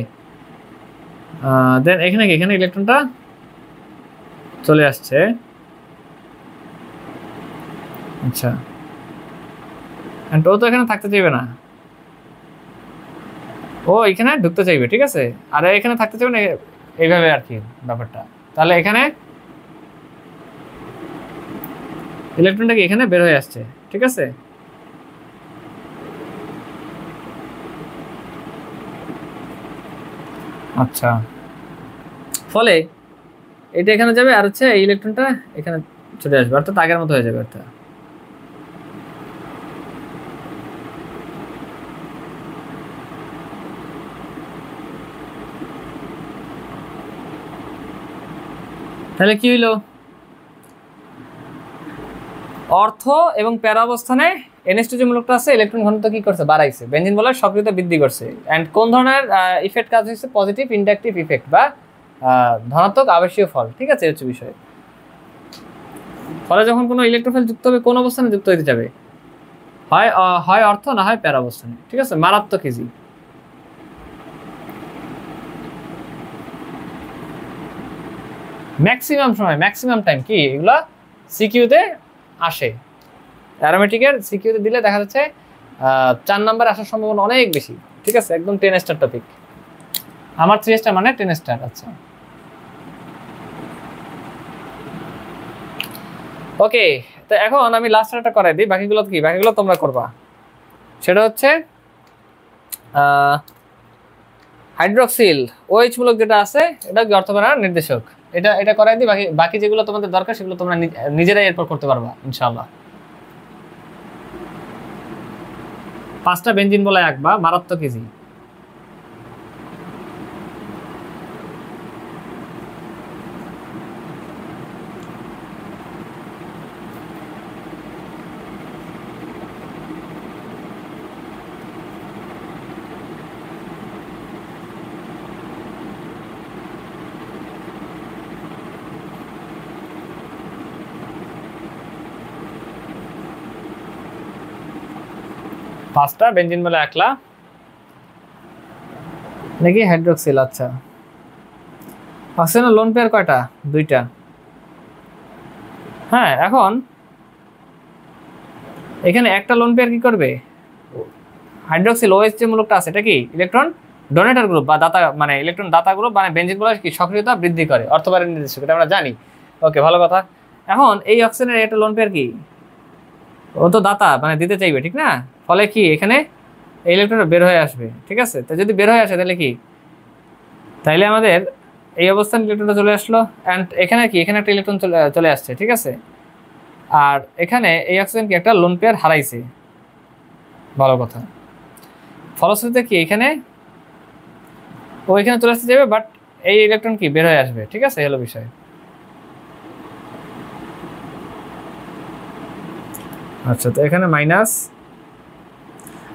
দেন এখানে কি এখানে ইলেকট্রনটা চলে আসছে। আচ্ছা, এন্ড ও তো এখানে থাকতে চাইবে না, ও এখানে ঢুকতে চাইবে, ঠিক আছে, আর এখানে থাকতে চাইবে না, এইভাবে আর কি ব্যাপারটা। তাহলে এখানে ইলেকট্রনটা কি এখানে বের হয়ে আসছে, ঠিক আছে। আচ্ছা, ফলে এটা এখানে যাবে, আর হচ্ছে এই ইলেকট্রনটা এখানে চলে আসবে, অর্থাৎ আগের মতো হয়ে যাবে অর্থাৎ। তাহলে কি হইলো, অর্থ এবং প্যারা অবস্থানে NH2 যে মূলকটা আছে ইলেকট্রন ঘনত্ব কি করছে, বাড়াইছে, বেনজিন বলার সক্রিয়তা বৃদ্ধি করছে। এন্ড কোন ধরনের ইফেক্ট কাজ হচ্ছে, পজিটিভ ইন্ডাকটিভ ইফেক্ট বা ধনাত্মক আবেশীয় ফল, ঠিক আছে, হচ্ছে বিষয়। ফলে যখন কোনো ইলেকট্রোফিল যুক্ত হবে কোন অবস্থানে যুক্ত হতে যাবে, হয় অর্থ না হয় প্যারা অবস্থানে, ঠিক আছে, মারাত্মক ইজি। ম্যাক্সিমাম সময় ম্যাক্সিমাম টাইম কি এগুলা সিকিউতে আসে, অ্যারোমেটিকের সিকিউতে দিলে দেখা যাচ্ছে 4 নাম্বার আসার সম্ভাবনা অনেক বেশি, ঠিক আছে, একদম 10 স্টার টপিক। আমার 3 স্টার মানে 10 স্টার। আচ্ছা, ওকে, তো এখন আমি লাস্ট একটা করাই দিই, বাকিগুলো কি, বাকিগুলো তোমরা করবা। সেটা হচ্ছে হাইড্রোক্সিল OH মূলক যেটা আছে এটা কি অর্থবাড়ার নির্দেশক, এটা করাই দিই। বাকি যেগুলো তোমাদের দরকার সেগুলো তোমরা নিজেরাই এরপর করতে পারবা ইনশাআল্লাহ। 5টা বেনজিন বলে আঁকবা, মারাত্মক ইজি। পাঁচটা বেনজিন বলে একলা নাকি হাইড্রোক্সিল। আচ্ছা, অক্সিজেনের লোন পেয়ার কয়টা, 2টা। হ্যাঁ, এখন এখানে একটা লোন পেয়ার কি করবে, হাইড্রোক্সিল OH যে মূলকটা আছে এটা কি ইলেকট্রন ডোনেটর গ্রুপ বা দাতা, মানে ইলেকট্রন দাতা গ্রুপ, মানে বেনজিন বলে কি সক্রিয়তা বৃদ্ধি করে, অর্থবারের নির্দেশক, এটা আমরা জানি। ওকে, ভালো কথা। এখন এই অক্সিজেনের একটা লোন পেয়ার কি, ও তো দাতা, মানে দিতে চাইবে, ঠিক না, ফলে কি এখানে এই ইলেকট্রনটা বের হয়ে আসবে, ঠিক আছে। তো যদি বের হয়ে আসে তাহলে কি, তাইলে আমাদের এই অবস্থান ইলেকট্রনটা চলে আসলো, অ্যান্ড এখানে কি এখানে একটা ইলেকট্রন চলে আসছে, ঠিক আছে। আর এখানে এই অক্সিজেন কি একটা লোন পেয়ার হারাইছে, ভালো কথা। ফলশ্রুতিতে কি এখানে ও এখানে চলে আসতে যাবে, বাট এই ইলেকট্রন কি বের হয়ে আসবে, ঠিক আছে, হলো বিষয়। আচ্ছা, তো এখানে মাইনাস,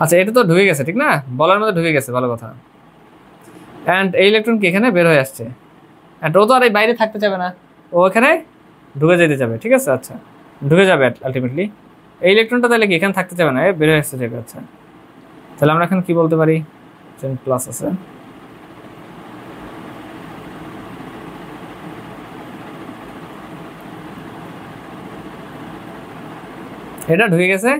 আচ্ছা এটা তো ঢুকে গেছে, ঠিক না, বলার মধ্যে ঢুকে গেছে, ভালো কথা। অ্যান্ড এই ইলেকট্রন কি এখানে বের হয়ে আসছে, অ্যান্ড ও তো আর এই বাইরে থাকতে যাবে না, ও এখানে ঢুকে যেতে যাবে, ঠিক আছে। আচ্ছা, ঢুকে যাবে আলটিমেটলি। এই ইলেকট্রনটা তাহলে কি এখানে থাকতে যাবে না, বের হয়ে আসতে যাবে। আচ্ছা, তাহলে আমরা এখন কি বলতে পারি, প্লাস আছে, এটা ঢুকে গেছে,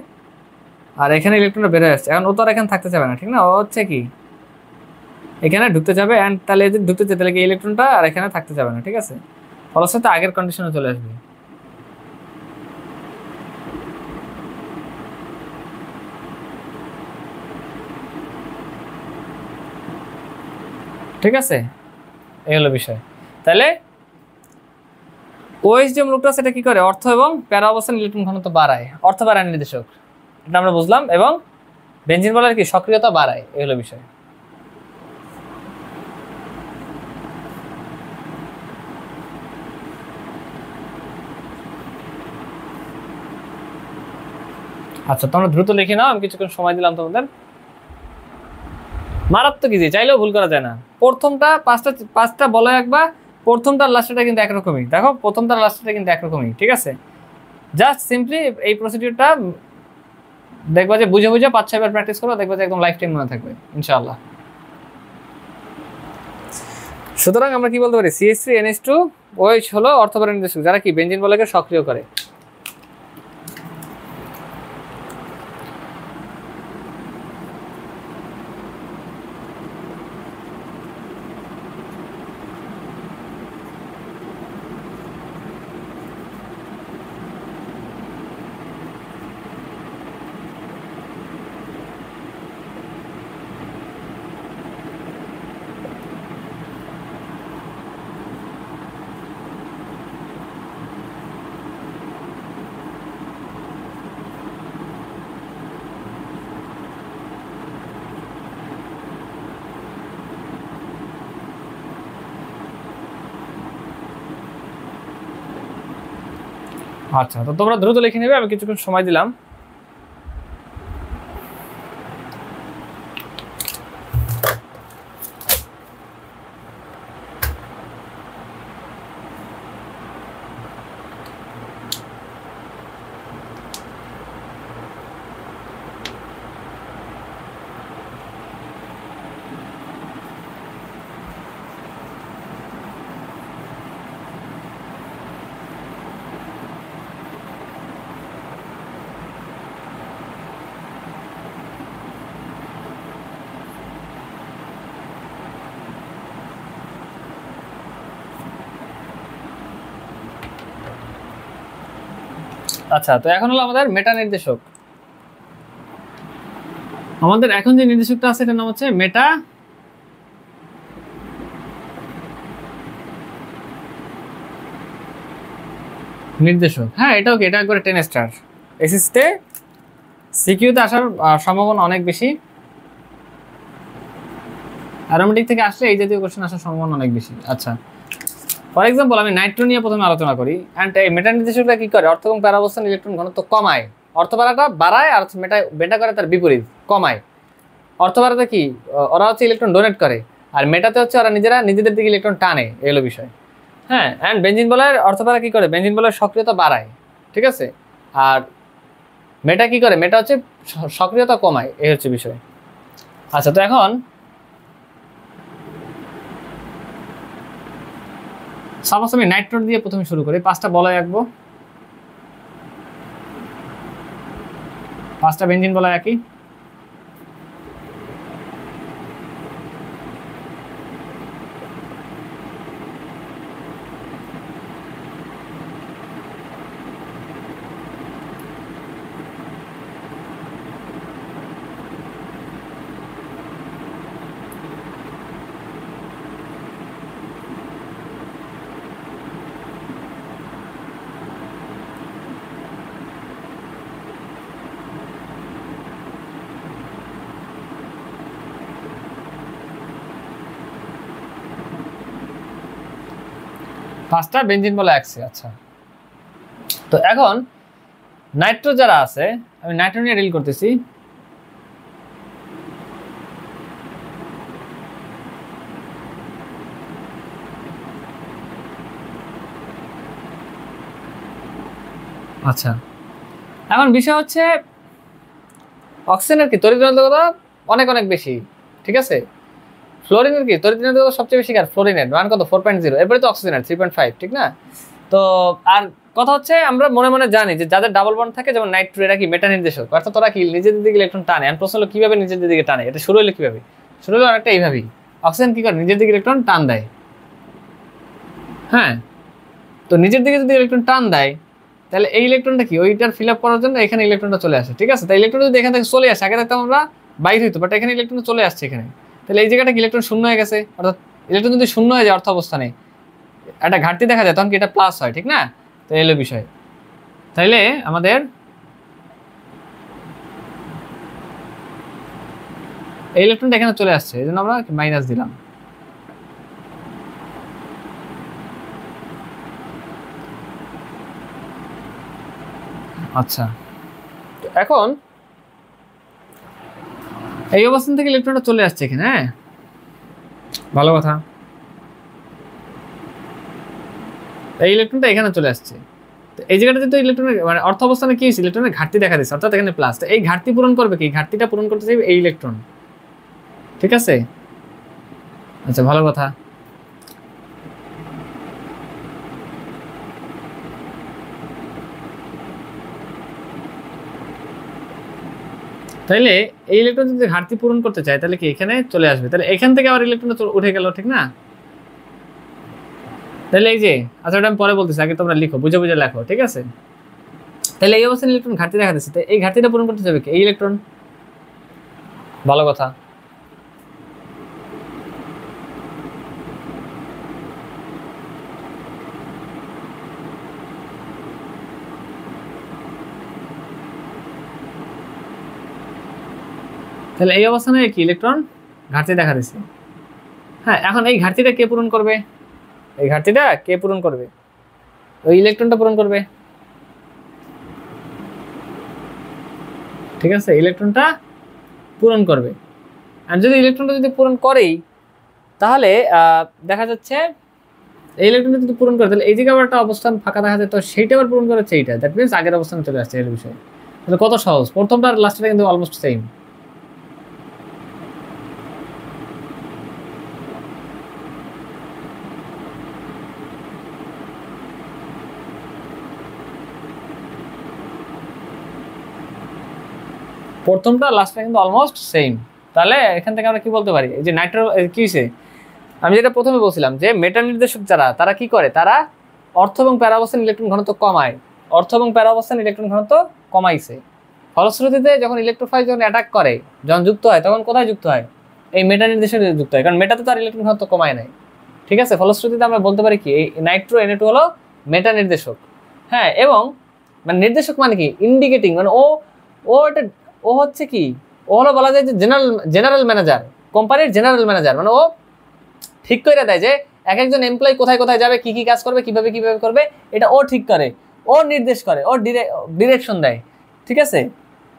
আর এখানে ইলেকট্রনটা বের হয়ে আসছে, এখন ও তো আর এখানে থাকতে যাবে না, ঠিক না, ও হচ্ছে কি এখানে ঢুকতে যাবে, অ্যান্ড তাহলে যদি ঢুকতে চাই তাহলে কি ইলেকট্রনটা আর এখানে থাকতে যাবে না, ঠিক আছে, ফলশ্রুতিতে আগের কন্ডিশনে চলে আসবে। ঠিক আছে, এই হলো বিষয়। তাহলে OH যে মূলকটা সেটা কি করে, অর্থ এবং প্যারা অবস্থান ইলেকট্রন ঘনত্ব বাড়ায়, অর্থ বাড়ায় নির্দেশক, এটা আমরা বুঝলাম, এবং বেনজিন বলার কি সক্রিয়তা বাড়ায়, এই হলো বিষয়। আচ্ছা, তোমরা দ্রুত লিখে নাও, আমি কিছুক্ষণ সময় দিলাম তোমাদের। মারাত্মক ইজি, চাইলেও ভুল করা যায় না। প্রথমটা পাঁচটা বলয় আঁকবা, প্রথমটার লাস্টটা কিন্তু একরকমই। দেখো প্রথমটার লাস্টটা কিন্তু একরকমই, ঠিক আছে? জাস্ট সিম্পলি এই প্রসিডিউরটা দেখবা যে বুঝে বুঝে 5-6 বার প্র্যাকটিস করো, দেখবা যে একদম লাইফ টাইম মনে থাকবে ইনশাআল্লাহ। সুতরাং আমরা কি বলতে পারি, CH3NH2 OH হলো অর্থপরা নির্দেশক যারা কি বেঞ্জিন বলয়কে সক্রিয় করে। আচ্ছা, তো তোমরা দ্রুত লিখে নেবে, আমি কিছুক্ষণ সময় দিলাম। আচ্ছা, তো এখন হলো আমাদের মেটা নির্দেশক। আমাদের এখন যে নির্দেশকটা আছে এটার নাম হচ্ছে মেটা নির্দেশক। হ্যাঁ, এটাও কি, এটা একবারে 10 স্টার। এসএসসিতে সিকিউতে আসার সম্ভাবনা অনেক বেশি, অ্যারোমেটিক থেকে আসলে এই জাতীয় কোশ্চেন আসার সম্ভাবনা অনেক বেশি। আচ্ছা, ফর এক্সাম্পল আমি নাইট্রো নিয়ে প্রথমে আলোচনা করি। অ্যান্ড এই মেটা নির্দেশকটা কি করে, অর্থ এবং প্যারা অবস্থান ইলেকট্রন ঘনত্ব কমায়। অর্থ প্যারাটা বাড়ায় আর বেটা করে তার বিপরীত, কমায়। অর্থ প্যারাতে কি, ওরা হচ্ছে ইলেকট্রন ডোনেট করে, আর মেটাতে হচ্ছে ওরা নিজেদের দিকে ইলেকট্রন টানে, এগুলো বিষয়। হ্যাঁ, অ্যান্ড বেঞ্জিন বলয়ের অর্থ প্যারা কি করে, বেঞ্জিন বলয়ের সক্রিয়তা বাড়ায়, ঠিক আছে? আর মেটা কি করে, মেটা হচ্ছে সক্রিয়তা কমায়, এই হচ্ছে বিষয়। আচ্ছা, তো এখন সাপোজ আমি নাইট্রো দিয়ে প্রথমে শুরু করি, 5টা বলয় আঁকবো, 5টা বেঞ্জিন বলয় আঁকি। পাঁচটা বেঞ্জিন বলে আঁকছি। আচ্ছা, তো এখন নাইট্রো যারা আছে, আমি নাইট্রো নিয়ে ডিল করতেছি। আচ্ছা, এখন বিষয় হচ্ছে অক্সিজেনের কি তড়িৎ ঋণাত্মকতা অনেক অনেক বেশি, ঠিক আছে? ফ্লোরিনের কি তড়িৎ ঋণাত্মকতা সবচেয়ে বেশি, কার ফ্লোরিনের মান কত 4.0, এরপরে তো অক্সিজেনের 3.5, ঠিক না? তো আর কথা হচ্ছে আমরা মনে মনে জানি যে যাদের ডাবল বন্ড থাকে, যেমন নাইট্রো, এরা কি মেটা নির্দেশক, অর্থাৎ তোরা কি নিজেদের দিকে ইলেকট্রন টানে। আর প্রশ্ন হলো কিভাবে নিজেদের দিকে টানে, এটা শুরু হলো কিভাবে, শুরু হলো অনেকটা এইভাবেই। অক্সিজেন কি করে, নিজের দিকে ইলেকট্রন টান দেয়। হ্যাঁ, তো নিজের দিকে যদি ইলেকট্রন টান দেয়, তাহলে এই ইলেকট্রনটা কি, ওইটার ফিল আপ করার জন্য এখানে ইলেকট্রনটা চলে আসে, ঠিক আছে? তাই ইলেকট্রন যদি এখান থেকে চলে আসে, আগে দেখতাম আমরা বাইর হইতো, বাট এখানে ইলেকট্রন চলে আসছে এখানে, তাহলে এই জায়গাটা কি ইলেকট্রন শূন্য হয়ে গেছে। অর্থাৎ ইলেকট্রন যদি শূন্য হয়ে যায় অর্থ অবস্থানে, একটা ঘাটতি দেখা যায়, তখন কি এটা প্লাস হয়, ঠিক না? তো এলো বিষয়। তাইলে আমাদের এই ইলেকট্রনটা এখানে চলে আসছে, এই জন্য আমরা মাইনাস দিলাম। আচ্ছা, এখন এই অবস্থান থেকে ইলেকট্রনটা চলে আসছে এখানে। হ্যাঁ, ভালো কথা। এই ইলেকট্রনটা এখানে চলে আসছে, তো এই জায়গাটাতে তো ইলেকট্রনের মানে অর্থ অবস্থানে কি হয়েছে, ইলেকট্রনের ঘাটতি দেখা দিচ্ছে, অর্থাৎ এখানে প্লাস। তো এই ঘাটতি পূরণ করবে কি, ঘাটতিটা পূরণ করতে চাইবে এই ইলেকট্রন, ঠিক আছে। আচ্ছা ভালো কথা। তাইলে এই ইলেকট্রন যদি ঘাটতি পূরণ করতে চায় তাহলে কি এখানে চলে আসবে, তাহলে এখান থেকে আবার ইলেকট্রনটা উঠে গেল, ঠিক না? তাহলে এই যে, আচ্ছা ওটা আমি পরে বলতেছি, আগে তোমরা লিখো, বুঝে বুঝে লেখো, ঠিক আছে। তাহলে এই অবস্থায় ইলেকট্রন ঘাটতি দেখা দিচ্ছে, এই ঘাটতিটা পূরণ করতে যাবে কি এই ইলেকট্রন, ভালো কথা। তাহলে এই অবস্থানে কি ইলেকট্রন ঘাটতি দেখা দিচ্ছে। হ্যাঁ, এখন এই ঘাটতিটা কে পূরণ করবে, এই ঘাটতিটা কে পূরণ করবে, ওই ইলেকট্রনটা পূরণ করবে, ঠিক আছে, ইলেকট্রনটা পূরণ করবে। আর যদি ইলেকট্রনটা যদি পূরণ করেই, তাহলে দেখা যাচ্ছে এই ইলেকট্রনটা যদি পূরণ করে, তাহলে এই জায়গায় আবার একটা অবস্থান ফাঁকা দেখা যায়, তো সেইটা আবার পূরণ করেছে এইটা, দ্যাট মিনস আগের অবস্থানে চলে আসছে এর বিষয়ে। তাহলে কত সহজ, প্রথমটা আর লাস্টটা কিন্তু অলমোস্ট সেম। প্রথমটা লাস্টটা কিন্তু অলমোস্ট সেম। তাহলে এখান থেকে আমরা কি বলতে পারি, এই যে নাইট্রো কি হয়েছে, আমি যেটা প্রথমে বলছিলাম যে মেটা নির্দেশক যারা, তারা কি করে, তারা অর্থ এবং প্যারা অবস্থান ইলেকট্রন ঘনত্ব কমায়, অর্থ এবং প্যারা অবস্থান ইলেকট্রন ঘনত্ব কমাইছে। ফলশ্রুতিতে যখন ইলেকট্রোফাইল যখন অ্যাটাক করে, যখন যুক্ত হয়, তখন কোথায় যুক্ত হয়, এই মেটা নির্দেশকে যুক্ত হয়, কারণ মেটাতে তার ইলেকট্রন ঘনত্ব কমায় নাই, ঠিক আছে। ফলশ্রুতিতে আমরা বলতে পারি কি এই নাইট্রো Na2 হলো মেটা নির্দেশক। হ্যাঁ, এবং মানে নির্দেশক মানে কি, ইন্ডিকেটিং, মানে ও এটা, ও হচ্ছে কি, ও হলো বলা যায় যে জেনারেল ম্যানেজার, কোম্পানির জেনারেল ম্যানেজার, মানে ও ঠিক করে দেয় যে এক একজন এমপ্লয়ি কোথায় কোথায় যাবে, কি কি কাজ করবে, কিভাবে কিভাবে করবে, এটা ও ঠিক করে, ও নির্দেশ করে, ও ডিরেকশন দেয়, ঠিক আছে।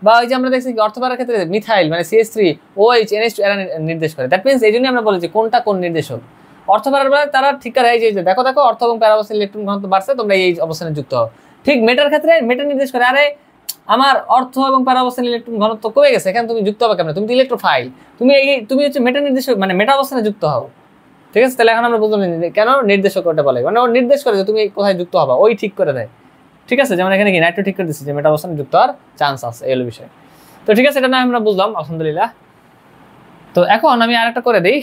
বা ওই যে আমরা দেখছি অর্থপাড়ার ক্ষেত্রে মিথাইল মানে CH3 OH NH2 এরা নির্দেশ করে, দ্যাট মিনস এই জন্যই আমরা বলি যে কোনটা কোন নির্দেশক। অর্থপাড়ার বেলায় তারা ঠিক করে, এই যে দেখো দেখো অর্থ এবং প্যারা অবস্থায় ইলেকট্রন ঘনত্ব বাড়ছে, তোমরা এই অবস্থানে যুক্ত হও। ঠিক মেটার ক্ষেত্রে মেটা নির্দেশ করে, আরে আমার অর্থ এবং প্যারা অবস্থায় ইলেকট্রন ঘনত্ব কমে গেছে, এখানে তুমি যুক্ত হবে কেন, তুমি তো ইলেকট্রোফাইল, তুমি হচ্ছে মেটা নির্দেশক মানে মেটা অবস্থানে যুক্ত হও, ঠিক আছে। তাহলে এখন আমরা বুঝলাম কেন নির্দেশক ওটা বলে, মানে ও নির্দেশ করে যে তুমি কোথায় যুক্ত হবা, ওই ঠিক করে দেয়, ঠিক আছে। যেমন এখানে কি নাইট্রো ঠিক করে দিচ্ছে যে মেটা অবস্থানে যুক্ত হওয়ার চান্স আছে, এই হলো বিষয়। তো ঠিক আছে, এটা না আমরা বুঝলাম আলহামদুলিল্লাহ। তো এখন আমি আর একটা করে দিই,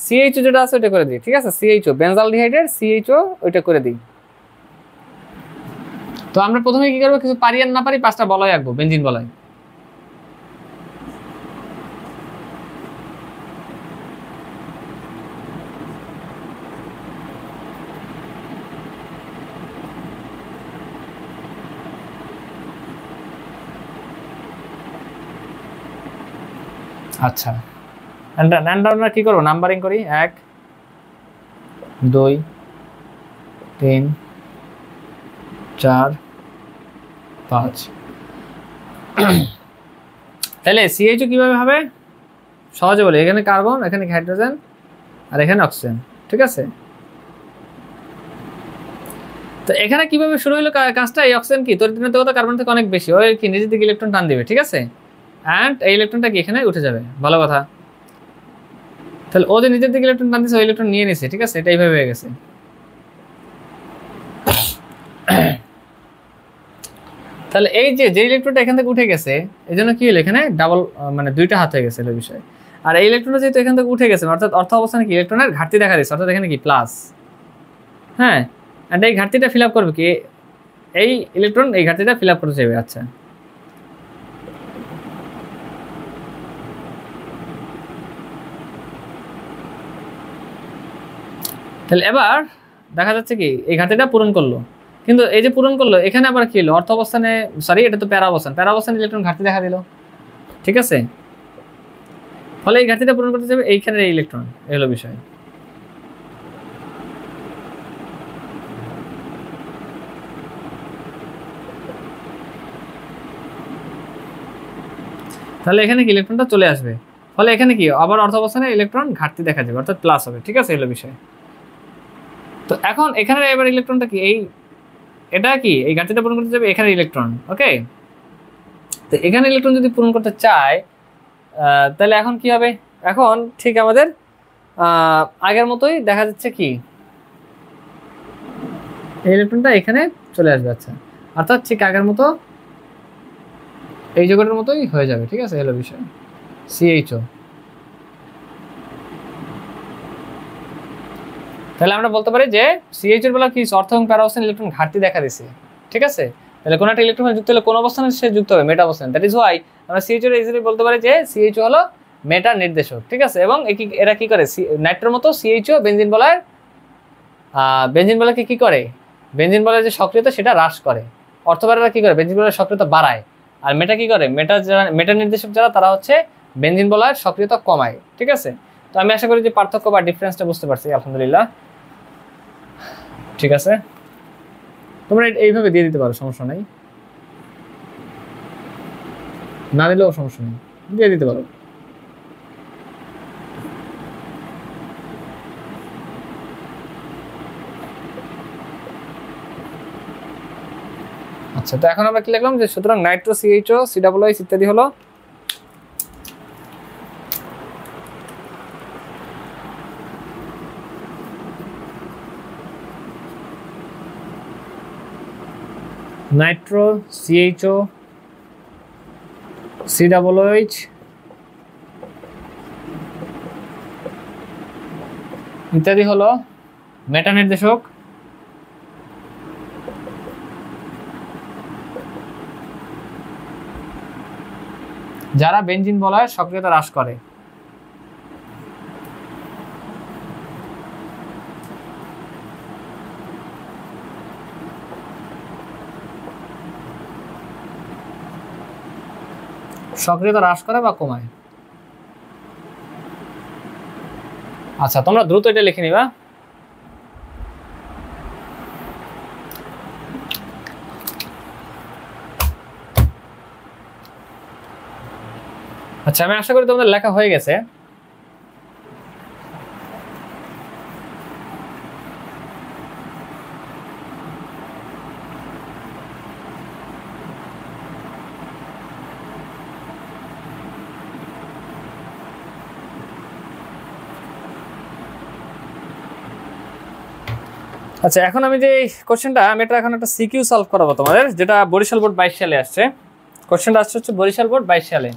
CHO যেটা আছে ওইটা করে দিই, ঠিক আছে, CHO বেনজালডিহাইডের CHO ওইটা করে দিই। তো আমরা প্রথমে কি করবো, কিছু পারি আর না পারি 5টা বলয় আঁকবো, বেনজিন বলয়। আচ্ছা, আমরা কি করবো, নাম্বারিং করি, 1 2 3 4 5। তাহলে CHO কিভাবে হবে, সহজে বলি, এখানে কার্বন, এখানে হাইড্রোজেন, আর এখানে অক্সিজেন, ঠিক আছে। তো এখানে কিভাবে শুরু হলো কাজটা, এই অক্সিজেন কি তড়িৎ কার্বন থেকে অনেক বেশি, ওই কি নিজের দিকে ইলেকট্রন টান দিবে, ঠিক আছে, অ্যান্ড এই ইলেকট্রনটা কি এখানে উঠে যাবে, ভালো কথা। তাহলে ও যে নিজের দিকে ইলেকট্রন টান দিচ্ছে, ওই ইলেকট্রন নিয়ে নিছে, ঠিক আছে, এটা এইভাবে হয়ে গেছে। তাহলে এই যে ইলেকট্রনটা এখান থেকে উঠে গেছে, এই জন্য কি হলো, এখানে ডাবল মানে 2টা হাত হয়ে গেছে এই বিষয়। আর এই ইলেকট্রনটা যেহেতু এখান থেকে উঠে গেছে, অর্থাৎ অর্থ অবস্থানে কি ইলেকট্রনের ঘাটতি দেখা দিচ্ছে, অর্থাৎ এখানে কি প্লাস। হ্যাঁ, আর এই ঘাটতিটা ফিল আপ করবে কি, এই ইলেকট্রন এই ঘাটতিটা ফিল আপ করতে চাইবে। আচ্ছা, তাহলে এবার দেখা যাচ্ছে কি এই ঘাটতিটা পূরণ করলো, কিন্তু এই যে পূরণ করলো, এখানে আবার কি হলো, অর্থ অবস্থানে সরি এটা তো প্যারা অবস্থানে ইলেকট্রন ঘাটতি দেখা দিল, ঠিক আছে। ফলে এই ঘাটতিটা পূরণ করতে যাবে এইখানের এই ইলেকট্রন, এই হলো বিষয়। তাহলে এখানে কি ইলেকট্রনটা চলে আসবে, ফলে এখানে কি আবার অর্থ অবস্থানে ইলেকট্রন ঘাটতি দেখা যাবে, অর্থাৎ প্লাস হবে। ঠিক আছে, এলো বিষয়। তো এখন এখানে এবার ইলেকট্রনটা কি, এটা কি এই ঘাটতিটা পূরণ করতে যাবে এখানে ইলেকট্রন। ওকে, তো এখানে ইলেকট্রন যদি পূরণ করতে চায় তাহলে এখন কি হবে, এখন ঠিক আমাদের আগের মতোই দেখা যাচ্ছে কি এই ইলেকট্রনটা এখানে চলে আসবে। আচ্ছা, অর্থাৎ ঠিক আগের মতো এই যৌগটার মতোই হয়ে যাবে। ঠিক আছে, এলো বিষয়। CHO, তাহলে আমরা বলতে পারি যে CHO এর বেলা কি অর্থ এবং প্যারা অবস্থানে ইলেকট্রন ঘাটতি দেখা দিচ্ছে। ঠিক আছে, তাহলে কোনো একটা ইলেকট্রন যুক্ত হলে কোন অবস্থানে সে যুক্ত হবে, মেটা অবস্থানে। দ্যাট ইজ ওয়াই আমরা CHO এর ইজিলি বলতে পারি যে CHO হলো মেটা নির্দেশক। ঠিক আছে, এবং এরা কি করে, নাইট্রোর মতো CHO বেনজিন বলয়কে কি করে, বেনজিন বলয়ের যে সক্রিয়তা সেটা হ্রাস করে। অর্থবারেরা কি করে, বেনজিন বলয়ের সক্রিয়তা বাড়ায়। আর মেটা কি করে, মেটা নির্দেশক যারা তারা হচ্ছে বেনজিন বলয়ের সক্রিয়তা কমায়। ঠিক আছে, তো আমি আশা করি যে পার্থক্য বা ডিফারেন্সটা বুঝতে পারছি, আলহামদুলিল্লাহ। ঠিক আছে, তোমরা এইভাবে দিয়ে দিতে পারো, সমস্যা নাই, না দিলেও সমস্যা নেই, দিয়ে দিতে পারো। আচ্ছা, তো এখন আমরা কি লিখলাম যে সুতরাং নাইট্রো CHO COOH ইত্যাদি হলো নাইট্রো CHO COOH ইত্যাদি হলো মেটা নির্দেশক যারা বেনজিন বলয়ের সক্রিয়তা হ্রাস করে। সক্রিয়তা হ্রাস করে বা কমায়। আচ্ছা, তোমরা দ্রুত এটা লিখে নিবা। আচ্ছা, আমি আশা করি তোমাদের লেখা হয়ে গেছে। আচ্ছা, এখন আমি যে কোশ্চেনটা আমি এটা এখন একটা সিকিউ সলভ করাবো তোমাদের, যেটা বরিশাল বোর্ড 22 সালে আসছে। কোশ্চেনটা আসছে হচ্ছে বরিশাল বোর্ড 22 সালে।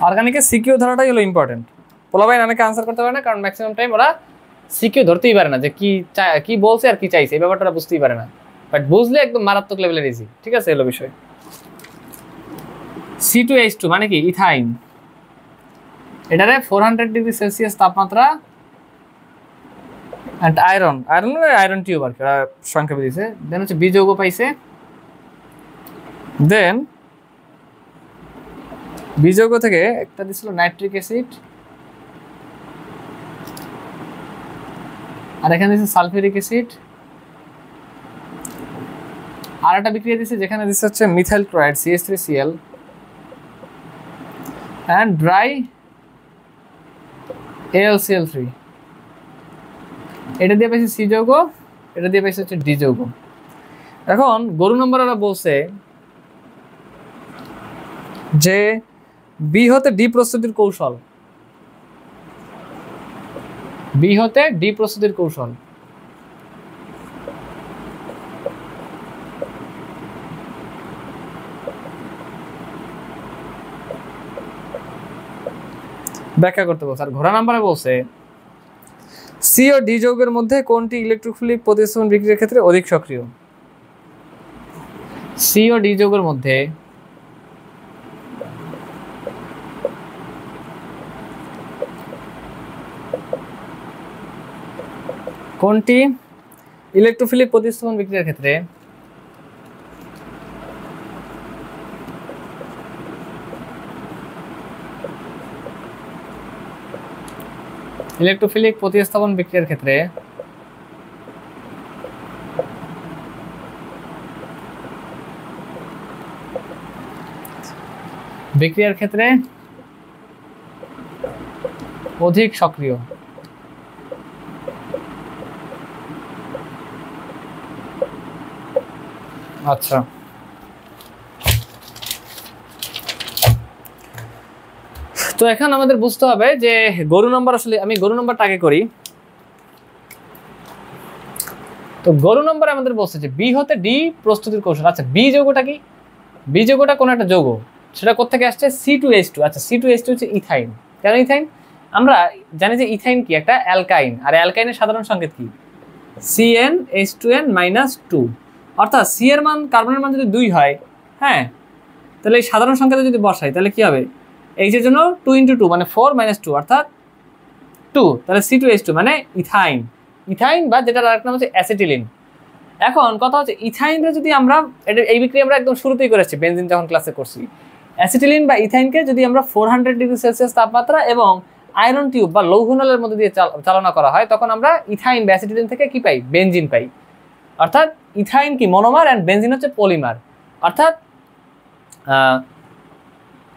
অর্গানিকের সিকিউ ধরাটাই হলো ইম্পর্টেন্ট। পোলাবাইন অনেকে আনসার করতে পারে না, কারণ ম্যাক্সিমাম টাইম ওরা সিকিউ ধরতেই পারে না, যে কি বলছে আর কি চাইছে, এই ব্যাপারটা ওরা বুঝতেই পারে না। বাট বুঝলে একদম মারাত্মক লেভেলের ইজি। ঠিক আছে, এলো বিষয়। C2H2 মানে কি, ইথাইন। এটারে 400 ডিগ্রি সেলসিয়াস তাপমাত্রা এন্ড আয়রন টিউব আর কি সংক্ষেপে দিয়েছে। দেন হচ্ছে বি যৌগ পাইছে, দেন বি যৌগ থেকে একটা দিছিল নাইট্রিক অ্যাসিড, আর এখানে দিচ্ছে সালফিউরিক অ্যাসিড, আর একটা বিক্রিয়া দিচ্ছে যেখানে দিচ্ছে হচ্ছে methyl chloride CH3Cl and dry AlCl3। এটা দিয়ে পাইছে সি যৌগ, এটা দিয়ে পাইছে হচ্ছে ডি যৌগ। এখন গরু নম্বর ওরা বলছে যে বি হতে ডি প্রস্তুতির কৌশল, বি হতে ডি প্রস্তুতির কৌশল। ব্যাখ্যা করতে বলছে। আর ঘোড়া নাম্বারে বলছে সি ও ডি যৌগের মধ্যে কোনটি ইলেকট্রোফিলিক প্রতিস্থাপন বিক্রিয়ার ক্ষেত্রে অধিক সক্রিয়। সি ও ডি যৌগের মধ্যে কোনটি ইলেকট্রোফিলিক প্রতিস্থাপন বিক্রিয়ার ক্ষেত্রে ইলেকট্রোফিলিক প্রতিস্থাপন বিক্রিয়ার ক্ষেত্রে বিক্রিয়ার ক্ষেত্রে অধিক সক্রিয়। আচ্ছা, তো এখন আমাদের বুঝতে হবে যে গরু নম্বর, আসলে আমি গরু নম্বরটা আগে করি। তো গরু নম্বরে আমাদের বলছে যে বি হতে ডি প্রস্তুতির কৌশল। আচ্ছা, বি যৌগটা কি? বি যৌগটা কোন একটা যৌগ, সেটা কোত্থেকে আসছে? C2H2। আচ্ছা, C2H2 হচ্ছে ইথাইন। কেন ইথাইন? আমরা জানি যে ইথাইন কি একটা অ্যালকাইন, আর অ্যালকাইনের সাধারণ সংকেত কি? CnH2n-2। অর্থাৎ সি এর মান, কার্বনের মান যদি 2 হয়, হ্যাঁ, তাহলে এই সাধারণ সংকেতে যদি বসাই তাহলে কি হবে? এইচ এর জন্য 2 × 2 মানে 4 - 2 অর্থাৎ 2, তাহলে C2H2 মানে ইথাইন। ইথাইন বা যেটার আরেক নাম হচ্ছে অ্যাসিটিলিন। এখন কথা হচ্ছে ইথাইনকে যদি আমরা, এই বিক্রিয়া আমরা একদম শুরুতেই করেছি বেনজিন যখন ক্লাসে করছি। অ্যাসিটিলিন বা ইথাইনকে যদি আমরা 400 ডিগ্রি সেলসিয়াস তাপমাত্রা এবং আয়রন টিউব বা লৌহ নলের মধ্যে দিয়ে চালনা করা হয়, তখন আমরা ইথাইন বা অ্যাসিটিলিন থেকে কি পাই? বেনজিন পাই। অর্থাৎ ইথাইন কি মনোমার, অ্যান্ড বেনজিন হচ্ছে পলিমার। অর্থাৎ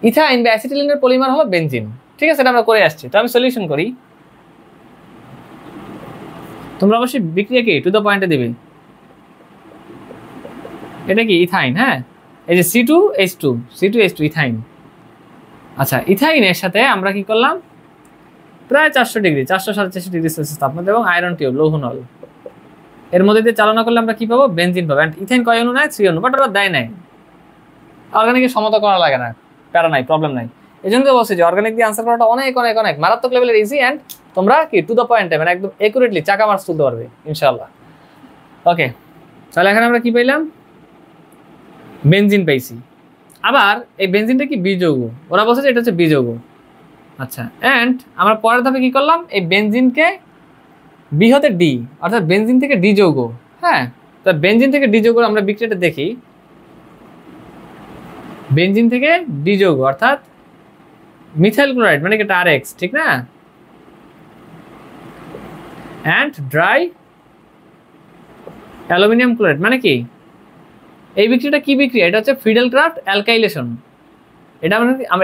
ইথাইন বা অ্যাসিটিলিনের পলিমার হলো বেনজিন। ঠিক আছে, এটা আমরা করে আসছি। তো আমি সলিউশন করি। তোমরা অবশ্যই বিক্রিয়াকে টু দ্য পয়েন্টে দিবে। এটা কি ইথাইন? হ্যাঁ, এই যে C2H2 ইথাইন। আচ্ছা, ইথাইনের সাথে আমরা কি করলাম? প্রায় 400 ডিগ্রি, 447 ডিগ্রি সেলসিয়াস তাপমাত্রা এবং আয়রন টিউব লৌহ নল এর মধ্যে দিয়ে চালনা করলে আমরা কি পাবো? বেনজিন পাবো। অ্যান্ড ইথাইন কয় অণু নেয়? 3 অণু। বাট ওরা দেয় নাই, অর্গানিকের সমতা করা লাগে না, প্যারা নাই, প্রবলেম নাই। এই জন্য তো বলছি যে অর্গানিক দিয়ে আনসার করাটা অনেক অনেক অনেক মারাত্মক লেভেলের ইজি, অ্যান্ড তোমরা কি টু দ্য পয়েন্টে মানে একদম একুরেটলি চাকা মার্কস তুলতে পারবে ইনশাআল্লাহ। ওকে, তাহলে এখানে আমরা কি পাইলাম? বেনজিন পাইছি। আবার এই বেনজিনটা কি বি যৌগ, ওরা বলছে যে এটা হচ্ছে বি যৌগ। আচ্ছা, অ্যান্ড আমরা পরের ধাপে কি করলাম? এই বেনজিনকে বি হতে ডি, অর্থাৎ বেনজিন থেকে ডি যৌগ। হ্যাঁ, তো বেনজিন থেকে ডি যৌগ আমরা বিক্রিয়াটা দেখি। বেনজিন থেকে ডি যৌগ অর্থাৎ মিথাইল ক্লোরাইড মানে কি এটা RX, ঠিক না? অ্যান্ড ড্রাই অ্যালুমিনিয়াম ক্লোরাইড মানে কি? এই বিক্রিয়াটা কি বিক্রিয়া? এটা হচ্ছে ফিডেলক্রাফট অ্যালকাইলেশন।